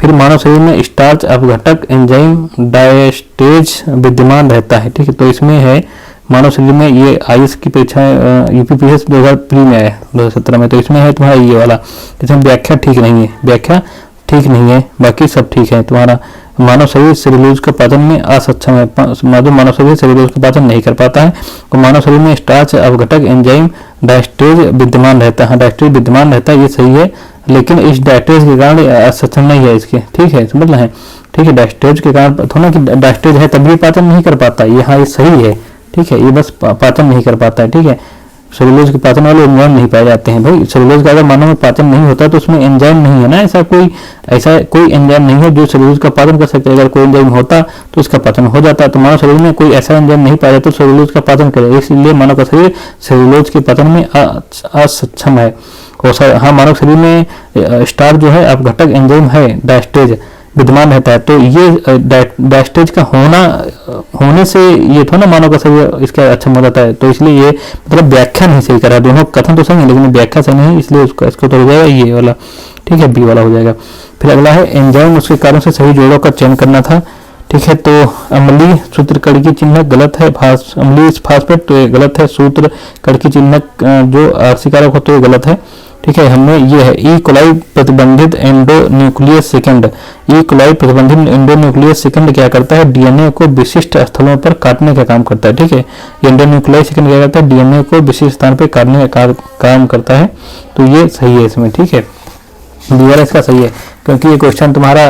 [SPEAKER 1] फिर मानव शरीर में स्टार्च अपघटक एंजाइम डायस्टेज विद्यमान रहता है, ठीक है। तो इसमें है मानव शरीर में, ये IAS की परीक्षा UPPS 2003 में आया 2017 में। तो इसमें है तुम्हारा ये वाला, इसमें व्याख्या ठीक नहीं है, व्याख्या ठीक नहीं है, बाकी सब ठीक है। तुम्हारा मानव शरीर सेल्यूलोज का पाचन में असक्षम है, मानव शरीर सेल्यूलोज का पाचन नहीं कर पाता है। तो मानव शरीर में स्टार्च अपघटक एंजाइम डायस्टेज विद्यमान रहता है, डायस्टेज विद्यमान रहता है, ये सही है। लेकिन इस डायस्टेज के कारण असक्षम नहीं है इसके, ठीक है, समझ है, ठीक है। डायस्टेज के कारण थोड़ा कि डायस्टेज है तभी पाचन नहीं कर पाता, ये हाँ ये सही है, ठीक है, ये बस पाचन नहीं कर पाता है, ठीक है। सेलुलोज के पाचन वाले एंजाइम नहीं पाए जाते हैं भाई। सेलुलोज का अगर मानव में पाचन नहीं होता तो उसमें एंजाइम नहीं है ना, ऐसा कोई एंजाइम नहीं है जो सेलुलोज का पाचन कर सकता है। अगर कोई एंजाइम होता तो उसका पाचन हो जाता। तो मानव शरीर में कोई ऐसा एंजाइम नहीं पाया जाता तो सेलुलोज का पाचन करे, इसलिए मानव का शरीर सेलुलोज के पाचन में असक्षम है। और हाँ, मानव शरीर में स्टार्च जो है अपघटक एंजाइम है डायस्टेज विद्यमान रहता है। तो ये डायस्टेज का होने से ये थोड़ा ना मानव का शरीर इसका अक्षम हो जाता है। तो इसलिए ये मतलब व्याख्या नहीं सही करा, दोनों कथन तो सही है लेकिन व्याख्या सही नहीं, इसलिए इसको तो हो जाएगा ये वाला, ठीक है, बी वाला हो जाएगा। फिर अगला है एंजाइम उसके कारण से सही जोड़ों का चयन करना था, ठीक है। तो अम्लीय सूत्र कड़की चिन्ह गलत है, अम्लीय फास्फेट तो ये गलत है, सूत्र कड़की चिन्ह जो आरसीकारक हो तो ये गलत है, ठीक है। हमने ये है ई कोलाई प्रतिबंधित एंडोन्यूक्लियस सेकंड, ई कोलाई प्रतिबंधित एंडोन्यूक्लियस सेकंड क्या करता है, डीएनए को विशिष्ट स्थलों पर काटने का काम करता है, ठीक है। एंडोन्यूक्लियस सेकंड क्या करता है, डीएनए को विशिष्ट स्थान पर काटने का काम करता है। तो ये सही है इसमें, ठीक है, दोबारा इसका सही है क्योंकि ये क्वेश्चन तुम्हारा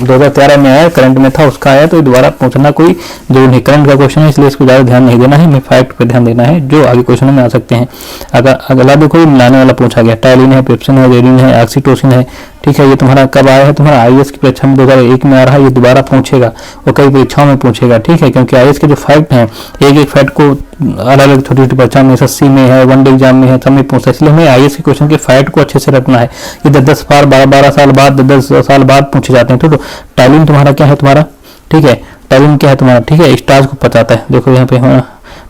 [SPEAKER 1] 2013 में आया, करंट में था उसका आया, तो दोबारा पूछना कोई जो नहीं, करंट का क्वेश्चन है इसलिए इसको ज़्यादा ध्यान नहीं देना है, हमें फैक्ट पे ध्यान देना है जो आगे क्वेश्चन में आ सकते हैं। अगर अगला भी कोई मिलाने वाला पूछा गया, टाइलिन है, पेप्सिन है, वेरिन है, ऑक्सीटोसिन है, ठीक है। ये तुम्हारा कब आया है, तुम्हारा आईएएस की परीक्षा में 2001 में आ रहा है, ये दोबारा पूछेगा और कई परीक्षाओं में पूछेगा, ठीक है। क्योंकि आईएएस के जो फैक्ट हैं एक एक फैक्ट को अलग अलग छोटी छोटी परीक्षा में, एसएससी में है, वनडे एग्जाम में है, सब में पूछता है, इसलिए हमें आईएएस के क्वेश्चन के फैक्ट को अच्छे से रखना है। ये 10 बार 12 साल बाद 10 साल बाद पूछे जाते हैं। तो टाइलिन तुम्हारा क्या है तुम्हारा, ठीक है, टाइलिन क्या है तुम्हारा, ठीक है, स्टार्च को पचाता है। देखो यहाँ पे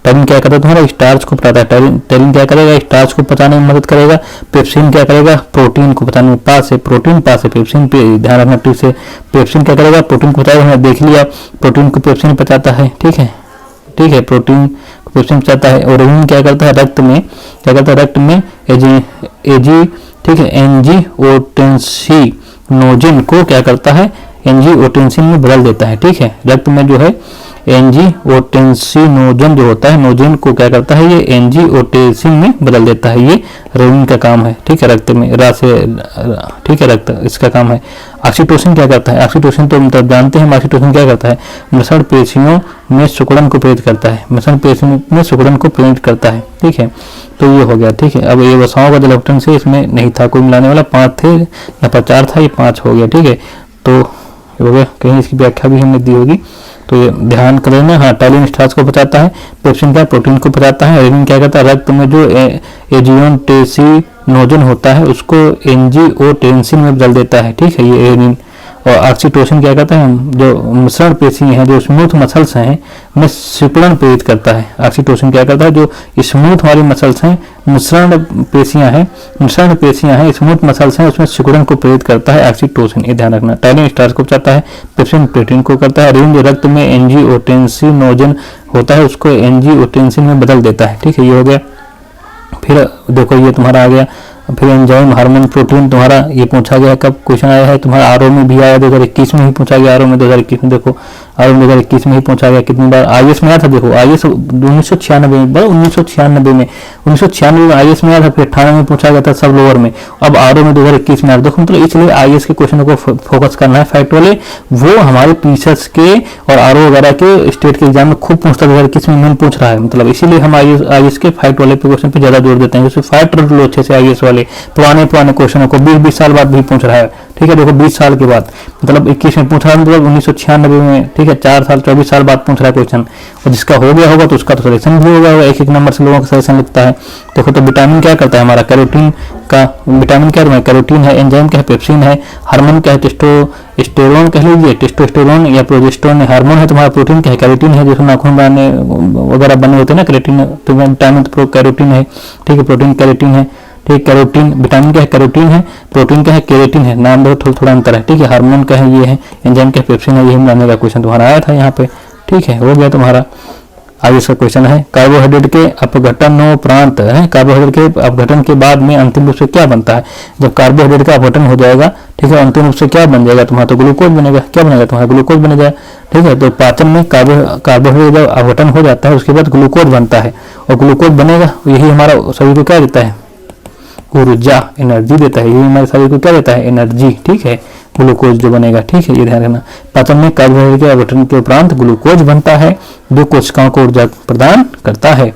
[SPEAKER 1] टाइलिन क्या करता है तुम्हारा, स्टार्च को पचाता है। टाइलिन क्या करेगा, स्टार्च को पचाने में मदद करेगा। पेप्सिन क्या करेगा, प्रोटीन को पचाने में, पास है प्रोटीन, पास है पेप्सिन पे ध्यान रखना ठीक से। पेप्सिन क्या करेगा, प्रोटीन को पचाएगा, हमने देख लिया, प्रोटीन को पेप्सिन पचाता है, ठीक है, ठीक है, प्रोटीन पेप्सिन पचाता है। और रेनिन क्या करता है, रक्त में क्या करता है, रक्त में एजी ठीक है एंजियोटेंसिनोजन को क्या करता है, एंजियोटेंसिन में बदल देता है। ठीक है, रक्त में जो है एंजियोटेंसिनोजन जो होता है, नोजन को क्या करता है, ये एंजियोटेंसिन में बदल देता है। ये रेनिन का काम है। ठीक है, रक्त में ठीक है, रक्त इसका काम है। ऑक्सीटोसिन क्या करता है, ऑक्सीटोसिन तो मतलब जानते हैं, ऑक्सीटोसिन क्या करता है, मृषण पेशियों में सिकुड़न को प्रेरित करता है, मृषण पेशियों में सिकुड़न को प्रेरित करता है। ठीक है, तो ये हो गया। ठीक है, अब ये वसाओं का जलवटन से इसमें नहीं था कोई मिलाने वाला, 5 थे, यहाँ पर 4 था, ये 5 हो गया। ठीक है, तो हो गया, कहीं इसकी व्याख्या भी हमने दी होगी, तो ये ध्यान कर लेना। हाँ, टाइलिन स्टार्च को पचाता है, पेप्सिन क्या प्रोटीन को पचाता है, रेनिन क्या करता है, रक्त में जो एजियोटेंसिनोजन होता है उसको एंजियोटेंसिन में बदल देता है। ठीक है, ये रेनिन। और ऑक्सीटोसिन क्या करता है, जो मिश्रण पेशी हैं, जो स्मूथ मसल्स हैं में सिकुड़न प्रेरित करता है। ऑक्सीटोसिन क्या करता है, जो स्मूथ वाली मसल्स हैं, मिश्रण पेशियां हैं, स्मूथ मसल्स हैं, उसमें सिकुड़न को प्रेरित करता है ऑक्सीटोसिन, ये ध्यान रखना। टाइलिन स्टार्च को पचाता है, पेप्सिन प्रोटीन को करता है, रेनिन जो रक्त में एंजियोटेंसिनोजन होता है उसको एंजियोटेंसिन में बदल देता है। ठीक है, ये हो गया। फिर देखो ये तुम्हारा आ गया, फिर एंजाइम, हार्मोन, प्रोटीन तुम्हारा ये पूछा गया, कब क्वेश्चन आया है तुम्हारा, आरओ में भी आया, 2021 में ही पूछा गया, आरओ में 2021 में। देखो आरओ में 2021 में ही पूछा गया, कितनी बार आईएएस में आया था। देखो आईएएस 1996 में, 1996 में आईएएस में आया था, फिर 98 में पूछा गया था सब लोअर में, अब आरओ में 2021 में आया। देखो मतलब इसलिए आईएएस के क्वेश्चनों को फोकस करना है, फैक्ट वाले, वो हमारे पीसीएस के और आरओ वगैरह के स्टेट के एग्जाम में खूब पूछता है, 2021 में मेन पूछ रहा है, मतलब इसीलिए हम आईएएस के फैक्ट वाले क्वेश्चन पे ज्यादा जोर देते हैं। जैसे फैक्ट रख लो अच्छे से, आईएएस वाले पुराने क्वेश्चनों को 20-20 साल बाद भी पूछ रहा है। ठीक है, देखो 20 साल के बाद, मतलब 21 में पूछ रहा है, मतलब 1996 में। ठीक है, 4 साल 24 साल बाद पूछ रहा है क्वेश्चन, और जिसका हो गया होगा तो उसका तो सिलेक्शन भी हो गया होगा, एक नंबर से लोगों का सिलेक्शन लिखता है। देखो तो विटामिन क्या करता है हमारा, कैरोटीन का, विटामिन क्या है, कैरोटीन है, एंजाइम क्या है, पेप्सिन है, हार्मोन क्या है, टेस्टोस्टेरोन कह लीजिए, टेस्टोस्टेरोन या प्रोजेस्टेरोन हार्मोन है तुम्हारा, प्रोटीन क्या है, कैरोटीन है, जिसमें नाखून बनाने वगैरह बने होते हैं ना, कैरोटीन, तो विटामिन तो कैरोटीन है। ठीक है, प्रोटीन कैरोटीन है। ठीक, कैरोटीन, विटामिन क्या है, कैरोटीन है, प्रोटीन क्या है, केरेटिन है, नाम दो थोड़ा अंतर है। ठीक है, हार्मोन क्या है, ये है, एंजाइम क्या है, पेप्सिन है, यही मिलाने का क्वेश्चन तुम्हारा आया था यहाँ पे। ठीक है, हो गया तुम्हारा। आगे इसका क्वेश्चन है, कार्बोहाइड्रेट के अपघटनोपरांत है, कार्बोहाइड्रेट के अपघटन के बाद में अंतिम रूप से क्या बनता है। जब कार्बोहाइड्रेट का अपघटन हो जाएगा, ठीक है, अंतिम रूप से क्या बन जाएगा तुम्हारा, तो ग्लूकोज बनेगा। क्या बनेगा तुम्हारा, ग्लूकोज बनेगा। ठीक है, तो पाचन में कार्बोहाइड्रेट जब अपघटन हो जाता है उसके बाद ग्लूकोज बनता है, और ग्लूकोज बनेगा, यही हमारा शरीर को क्या देता है, ऊर्जा, एनर्जी देता है। ये हमारे शरीर को क्या देता है, एनर्जी। ठीक है, ग्लूकोज जो बनेगा। ठीक है, ये ध्यान रखना। पाचन में कार्बोहाइड्रेट के अपघटन के उपरांत ग्लूकोज बनता है, जो कोशिकाओं को ऊर्जा प्रदान करता है।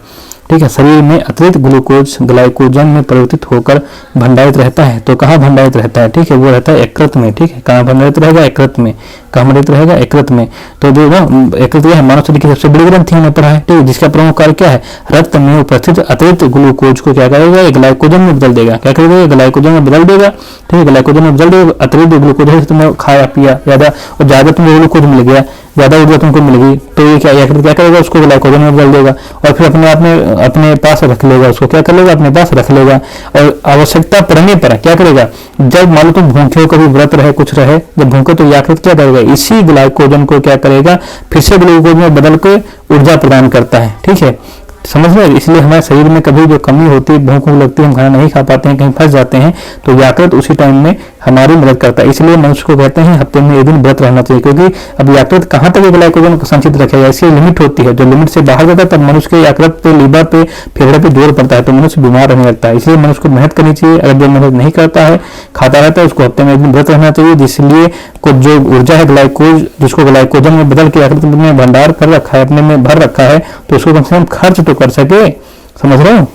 [SPEAKER 1] ठीक है, शरीर में अतिरिक्त ग्लूकोज ग्लाइकोजन में परिवर्तित होकर भंडारित रहता है। तो कहाँ भंडारित रहता है, ठीक है, वो रहता है यकृत में। ठीक है, कहाँ भंडारित रहेगा, यकृत में। कहाँ भंडारित रहेगा, यकृत में। तो जो ना यकृत है मानव शरीर की सबसे बड़ी ग्रंथि में पड़ा है, ठीक है, जिसका प्रमुख कार्य क्या है, रक्त में उपस्थित अतिरिक्त ग्लूकोज को क्या करेगा, ग्लाइकोजन में बदल देगा। क्या करेगा, ग्लाइकोजन में बदल देगा। ठीक है, ग्लाइकोजन में बदल देगा। अतिरिक्त ग्लूकोज है, तुमने खाया पिया ज्यादा, और ज्यादा तुम्हें ग्लूकोज मिल गया, ज्यादा ऊर्जा तुमको मिल गई, तो ये क्या यकृत क्या करेगा, उसको ग्लाइकोजन में बदल देगा, और फिर अपने आप में अपने पास रख लेगा, उसको क्या कर लेगा, अपने पास रख लेगा। और आवश्यकता पड़ने पर क्या करेगा, जब मान लो तुम भूखे हो, कभी व्रत रहे, कुछ रहे, जब भूखे, तो यकृत क्या करेगा, इसी ग्लाइकोजन को क्या करेगा, फिर से ग्लूकोज में बदल के ऊर्जा प्रदान करता है। ठीक है, समझ में। इसलिए हमारे शरीर में कभी जो कमी होती है, भूख लगती है, हम खाना नहीं खा पाते हैं, कहीं फंस जाते हैं, तो यकृत उसी टाइम में हमारी मदद करता है। इसलिए मनुष्य को कहते हैं हफ्ते में एक दिन व्रत रहना चाहिए, क्योंकि अब यकृत कहाँ तक ग्लाइकोजन को संचित रखेगा, इसकी लिमिट होती है। जो लिमिट से बाहर जाता है तब मनुष्य के यकृत पे, लीवर पे, फेफड़े पे जोर पड़ता है, तो मनुष्य बीमार रहने लगता है। इसलिए मनुष्य को मेहनत करनी चाहिए। अगर जो मेहनत नहीं करता है, खाता रहता है, उसको हफ्ते में एक दिन व्रत रहना चाहिए, जिसलिए कुछ जो ऊर्जा है ग्लाइकोज, जिसको ग्लाइकोजन में बदल के यकृत में भंडार कर रखा है, अपने में भर रखा है, तो उसको कम से कम खर्च तो कर सके। समझ रहे हो।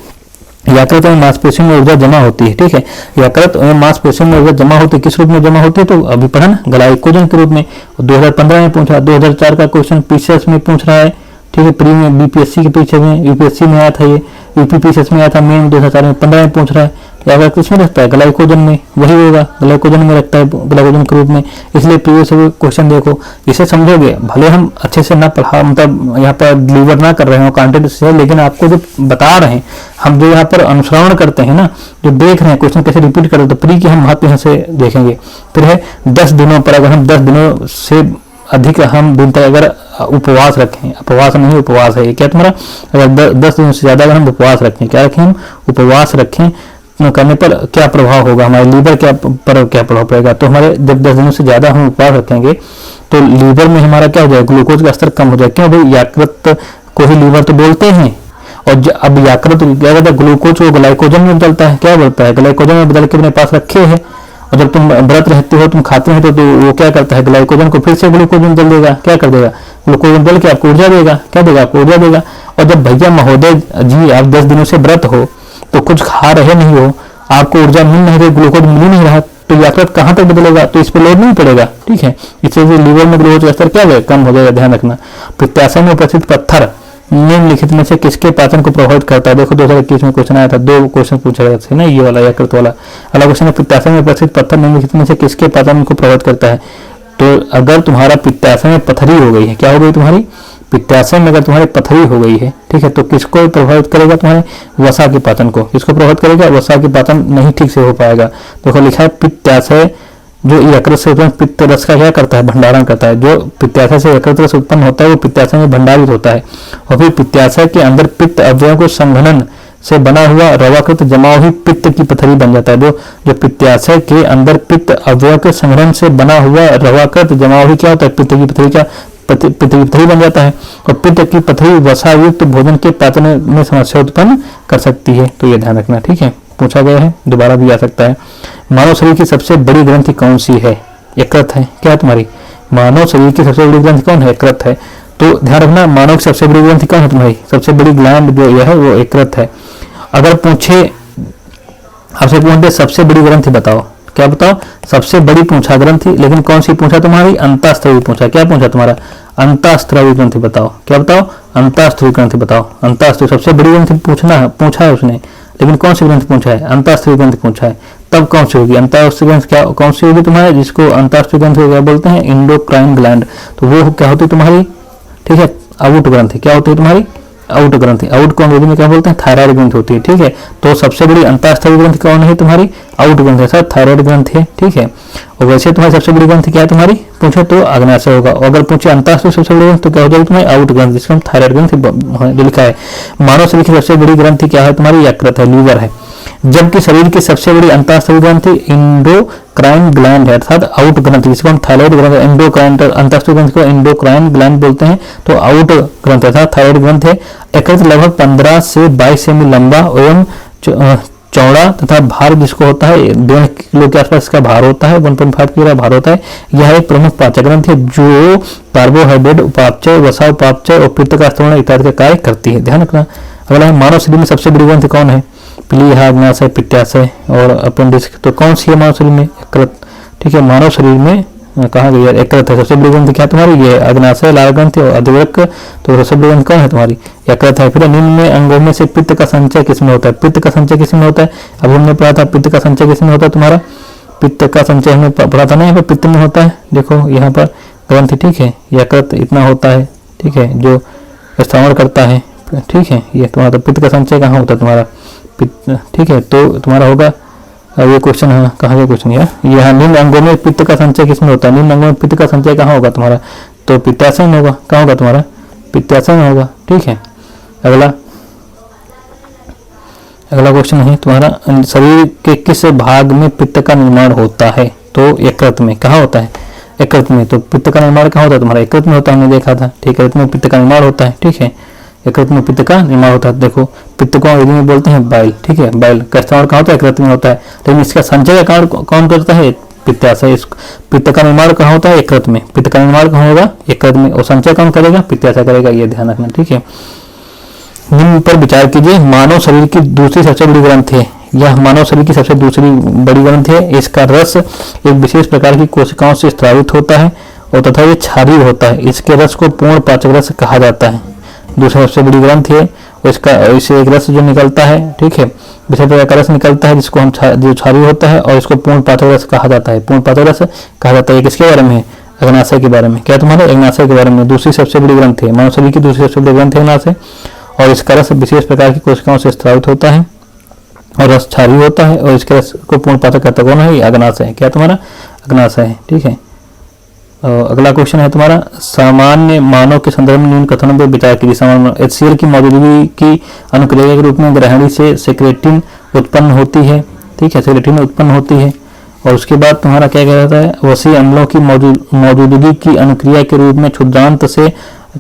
[SPEAKER 1] यकृत में मांसपेशियों में ऊर्जा जमा होती है। ठीक है, यकृत में मांसपेशियों में ऊर्जा जमा होती है, किस रूप में जमा होती है, तो अभी पढ़ा ना, ग्लाइकोजन के रूप में। 2015 में पूछ रहा, 2004 का क्वेश्चन पीसीएस में पूछ रहा है। ठीक है, प्री में, बीपीएससी के पीछे में, यूपीएससी में आया था, ये यूपीपीसीएस में आया था, मेन 2004 में, 15 में पूछ रहा है। यकृत किसमें रखता है, ग्लाइकोजन में, वही होगा, ग्लाइकोजन में रखता है, ग्लाइकोजन के रूप में। इसलिए प्रीवियस क्वेश्चन देखो, इसे समझोगे, भले हम अच्छे से ना पढ़ा, मतलब यहाँ पर डिलीवर ना कर रहे हो कंटेंट से, लेकिन आपको जो बता रहे हैं, हम जो यहाँ पर अनुसरण करते हैं ना, जो देख रहे हैं क्वेश्चन कैसे रिपीट करते, तो प्री की हम महत्व यहाँ से देखेंगे। फिर है 10 दिनों पर, अगर हम 10 दिनों से अधिक हम दिन तक अगर उपवास रखें, उपवास नहीं उपवास है ये क्या तुम्हारा, अगर 10 दिन से ज़्यादा अगर हम उपवास रखें, क्या रखें हम उपवास रखें करने पर क्या प्रभाव होगा, हमारे लीवर क्या पर क्या प्रभाव पड़ेगा। तो हमारे जब 10 दिनों से ज़्यादा हम उपवास रखेंगे तो लीवर में हमारा क्या हो जाएगा, ग्लूकोज का स्तर कम हो जाएगा। क्यों भाई, यकृत को ही लीवर तो बोलते हैं, और अब यकृत क्या कहता है, ग्लूकोज को ग्लाइकोजन में बदलता है, क्या बोलता है, ग्लाइकोजन में बदल के अपने पास रखे हैं। और जब तुम व्रत रहते हो, तुम खाते हो तो वो क्या करता है, ग्लाइकोजन को फिर से ग्लूकोज में बदल देगा, क्या कर देगा, ग्लूकोज में बदल के आपको ऊर्जा देगा, क्या देगा, आपको ऊर्जा देगा। और जब भैया महोदय जी आप 10 दिनों से व्रत हो तो कुछ खा रहे नहीं हो, आपको ऊर्जा मिल नहीं रही, ग्लूकोज मिल नहीं रहा, तो यकृत कहाँ तक बदलेगा, तो इस पर लोड नहीं पड़ेगा, ठीक है। इससे लीवर में ग्लूकोज का स्तर क्या है, कम हो जाएगा, ध्यान रखना। पित्ताशय में उपस्थित पत्थर निम्नलिखित में से किसके पाचन को प्रभावित करता है। देखो 2021 में क्वेश्चन आया था, 2 क्वेश्चन पूछा गया था ना, ये वाला यकृत वाला। अगला क्वेश्चन है, पित्ताशय में उपस्थित पत्थर निम्नलिखित में से किसके पाचन को प्रभावित करता है। तो अगर तुम्हारा पित्ताशय में पथरी हो गई है, क्या हो गई तुम्हारी, पित्ताशय में अगर तुम्हारी पथरी हो गई है, ठीक है, तो किसको प्रभावित करेगा, तुम्हारे वसा के पाचन को। किसको प्रभावित करेगा, वसा के पाचन नहीं ठीक से हो पाएगा। देखो लिखा है पित्ताशय जो यकृत से उत्पन्न पित्त रस का क्या करता है, भंडारण करता है। जो पित्ताशय से यकृत रस उत्पन्न होता है वो पित्ताशय में भंडारित होता है, और फिर पित्ताशय के अंदर पित्त अवयवों को संघनन से बना हुआ रवाकृत जमा हुई पित्त की पथरी बन जाता है। जो पित्ताशय के अंदर पित्त अवयव के संघनन से बना हुआ रवाकृत जमा हुई क्या होता है, पित्त की पथरी, क्या पित्त की पथरी बन जाता है। और पित्त की पथरी वसा युक्त भोजन के पाचन में समस्या उत्पन्न कर सकती है, तो ये ध्यान रखना, ठीक है। पूछा गया है, दोबारा भी आ सकता है। मानव शरीर की सबसे बड़ी ग्रंथि कौन सी है, यकृत है, क्या है तुम्हारी, मानव शरीर की सबसे बड़ी ग्रंथि कौन है, यकृत है। तो ध्यान रखना, मानव की सबसे बड़ी ग्रंथि कौन है तुम्हारी, सबसे बड़ी ग्लैंड जो यह है वो यकृत है। अगर पूछे आपसे पूछते सबसे बड़ी ग्रंथि बताओ, क्या बताओ, सबसे बड़ी पूछा ग्रंथि, लेकिन कौन सी पूछा तुम्हारी, अंतःस्त्रवी पूछा। क्या पूछा तुम्हारा, अंतःस्त्रवी ग्रंथि बताओ, क्या बताओ, अंतःस्त्रवी ग्रंथि बताओ। अंतःस्त्रवी सबसे बड़ी ग्रंथि पूछा है उसने, लेकिन कौन सी ग्रंथि पूछा है, अंतःस्त्रवी ग्रंथि पूछा है। तब कौन सी होगी अंतःस्त्रवी ग्रंथि, क्या कौन सी होगी तुम्हारे, जिसको अंतःस्त्रवी ग्रंथि क्या बोलते हैं, इंडोक्राइन ग्लैंड। तो वो क्या होती है तुम्हारी, ठीक है, आउट ग्रंथि, क्या होती है तुम्हारी, आउट ग्रंथि। आउट को अंग्रेजी में क्या बोलते हैं, थायराइड ग्रंथि होती है, ठीक है। तो सबसे बड़ी अंतःस्त्रवी ग्रंथि कौन है तुम्हारी, आउट ग्रंथि, सर थायराइड ग्रंथि है, ठीक है। और वैसे तुम्हारी सबसे बड़ी ग्रंथि क्या है तुम्हारी, पूछे तो अग्नाशय होगा। अगर पूछे अंतःस्त्रवी सबसे बड़ी ग्रंथि तो क्या हो जाएगी तुम्हारी, आउट ग्रंथि, जिसको हम थायराइड ग्रंथि जो लिखा है। मानव शरीर की सबसे बड़ी ग्रंथि क्या है तुम्हारी, यकृत है, लीवर है। जबकि शरीर की सबसे बड़ी अंतःस्त्रवी ग्रंथि इंडोक्राइन ग्लैंड है, अर्थात आउट ग्रंथि, जिसको हम थायराइड ग्रंथि, इंडोक्राइन अंतःस्त्रवी ग्रंथि को इंडोक्राइन ग्लैंड बोलते हैं। तो आउट ग्रंथि अर्थात थायराइड ग्रंथि है। यकृत लगभग 15 से 22 सेमी लंबा एवं चौड़ा तथा भार जिसको होता है 1.5 किलो के आसपास इसका भार होता है, 1.5 किलो भार होता है। यह एक प्रमुख पाचक ग्रंथि है जो कार्बोहाइड्रेट उपापचय, वसा उपापचय और पित्त का स्तरण इत्यादि का कार्य करती है, ध्यान रखना। अगला है, मानव शरीर में सबसे बड़ी ग्रंथि कौन है, प्लीहा, अग्नाशय, पित्ताशय और अपेंडिक्स। तो कौन सी है मानव शरीर में, यकृत, ठीक है। मानव शरीर में कहा गया यकृत है, सबसे बड़ी ग्रंथि क्या तुम्हारी, ये अग्नाशय, लाल ग्रंथि और अधिवृक्क। तो सबसे बड़ी ग्रंथि कौन है तुम्हारी, यकृत है। फिर निम्न में अंगों में से पित्त का संचय किसमें होता है, पित्त का संचय किसमें होता है, अभी हमने पढ़ा था पित्त का संचय किसमें होता है तुम्हारा, पित्त का संचय हमने पढ़ा था ना, यहाँ पर पित्त में होता है। देखो यहाँ पर ग्रंथि, ठीक है, यकृत इतना होता है, ठीक है, जो स्त्रावण करता है, ठीक है। ये तुम्हारा तो पित्त का संचय कहाँ होता है तुम्हारा, पित्त, ठीक है। तो तुम्हारा होगा ये क्वेश्चन है, कहाँ का क्वेश्चन है, यहाँ निम्न अंगों में पित्त का संचय किसमें होता है, निम्न अंगों में पित्त का संचय कहाँ होगा तुम्हारा, तो पित्ताशय में होगा, कहाँ होगा तुम्हारा, पित्ताशय में होगा, ठीक है। अगला क्वेश्चन है तुम्हारा, शरीर के किस भाग में पित्त का निर्माण होता है, तो यकृत में, कहाँ होता है, यकृत में। तो पित्त का निर्माण कहाँ होता है तुम्हारा, यकृत में होता है, हमने देखा था, ठीक है, यकृत में पित्त का निर्माण होता है, ठीक है, यकृत में पित्त का निर्माण होता है। देखो पित्त को अंग्रेजी में बोलते हैं बाइल, ठीक है, बाइल का इस्तेमाल कहाँ होता है, यकृत में होता है। लेकिन इसका संचय का कार्य कौन करता है, पित्ताशय। पित्त का निर्माण कहाँ होता है, यकृत में, पित्त का निर्माण कहाँ होगा, यकृत में, और संचय कौन करेगा, पित्ताशय करेगा, ये ध्यान रखना, ठीक है। निम्न पर विचार कीजिए, मानव शरीर की दूसरी सबसे बड़ी ग्रंथि है, यह मानव शरीर की सबसे दूसरी बड़ी ग्रंथि है। इसका रस एक विशेष प्रकार की कोशिकाओं से स्रावित होता है और तथा ये क्षारीय होता है। इसके रस को पूर्ण पाचक रस कहा जाता है। दूसरी सबसे बड़ी ग्रंथि है, इसका इससे एक रस जो निकलता है, ठीक है, विशेष प्रकार का रस निकलता है जिसको हम जो क्षारीय होता है, और इसको पूर्ण पाचक रस कहा जाता है, पूर्ण पाचक रस कहा जाता है। किसके बारे में है, अग्नाशय के बारे में। क्या तुम्हारे, अग्नाशय के बारे में। दूसरी सबसे बड़ी ग्रंथि है, मानव शरीर की दूसरी सबसे बड़ी ग्रंथि है अग्नाशय, और इसका रस विशेष प्रकार की कोशिकाओं से स्रावित होता है और रस क्षारीय होता है, और इसके रस को पूर्ण पाचक करता कौन है, अग्नाशय है। क्या तुम्हारा, अग्नाशय है, ठीक है। अगला क्वेश्चन है तुम्हारा, सामान्य मानव के संदर्भ में निम्न कथनों पर विचार कीजिए। सामान्य HCl की मौजूदगी की अनुक्रिया के रूप में ग्रहणी से सेक्रेटिन उत्पन्न होती है। ठीक है, सेक्रेटिन उत्पन्न होती है। और उसके बाद तुम्हारा क्या कहता है, वसी अम्लों की मौजूदगी की अनुक्रिया के रूप में क्षुद्रांत से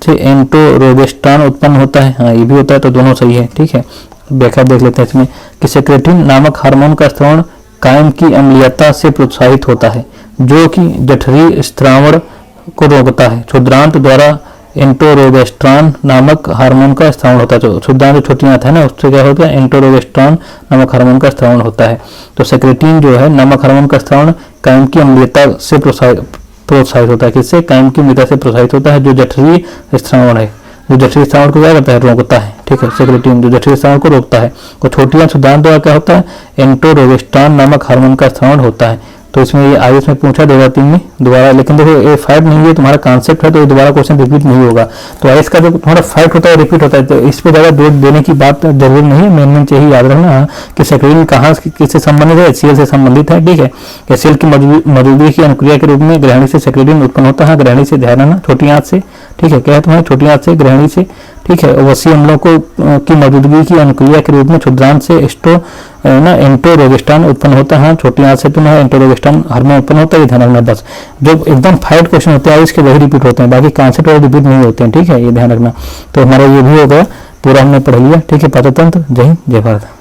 [SPEAKER 1] एंटोरोगेस्ट्रान उत्पन्न होता है। हाँ, ये भी होता है, तो दोनों सही है। ठीक है, व्याख्या देख लेते हैं इसमें कि सेक्रेटिन नामक हार्मोन का स्रावण कायम की अम्लीयता से प्रोत्साहित होता है, जो कि जठरी स्रावण को रोकता है। क्षुद्रांत द्वारा एंटोरोगेस्ट्रान नामक हार्मोन का स्रावण होता है। जो क्षुद्रांत छोटी आंत है ना, उससे क्या होता है, एंटोरोगेस्ट्रान नामक हार्मोन का स्रावण होता है। तो सेक्रेटिन जो है नामक हार्मोन का स्रावण कायम की अम्लीयता से प्रोत्साहित होता है। किससे? कायम की अम्लीयता से प्रोत्साहित होता है, जो जठरी स्रावण है। जो जठरी स्रावण को क्या करता है, रोकता है। ठीक है, सेक्रेटिन जो जठरी स्रावण को रोकता है। और छोटी आंत क्षुद्रांत द्वारा क्या होता है, एंटोरोगेस्ट्रान नामक हार्मोन का स्रावण होता है। तो इसमें ये आयुष में पूछा 2003 में दोबारा, लेकिन देखो ये फैक्ट नहीं है, तुम्हारा कॉन्सेप्ट है, तो ये दोबारा क्वेश्चन रिपीट नहीं होगा। तो आयुष का जो तुम्हारा फैक्ट होता है रिपीट होता है, तो इस पे ज़्यादा जोर देने की बात जरूरी नहीं है। मेन चाहिए याद रखना कि सेक्रेटिन कहाँ किससे संबंधित है, HCl से संबंधित है। ठीक है, HCl की मौजूदगी की अनुक्रिया के रूप में ग्रहणी से सेक्रेटिन उत्पन्न होता है। ग्रहणी से ध्यान रखना, छोटी आंत से। ठीक है, क्या है तुम्हारी छोटी आंत से, ग्रहणी से। ठीक है, वसी अम्लों को की मौजूदगी की अनुक्रिया के रूप में क्षुद्रांत से एंटोरोगेस्ट्रान उत्पन्न होता है। छोटी आंत से तुम्हारा एंटोरोगेस्ट्रान हार्मोन उत्पन्न होता है, ध्यान रखना। बस जो एकदम फाइट क्वेश्चन होते हैं इसके वही रिपीट होते हैं, बाकी कॉन्सेप्ट और रिपीट नहीं होते हैं। ठीक है, ये ध्यान रखना। तो हमारा ये भी हो गया, पूरा हमने पढ़ लिया। ठीक है, पाचन तंत्र। जय हिंद, जय भारत।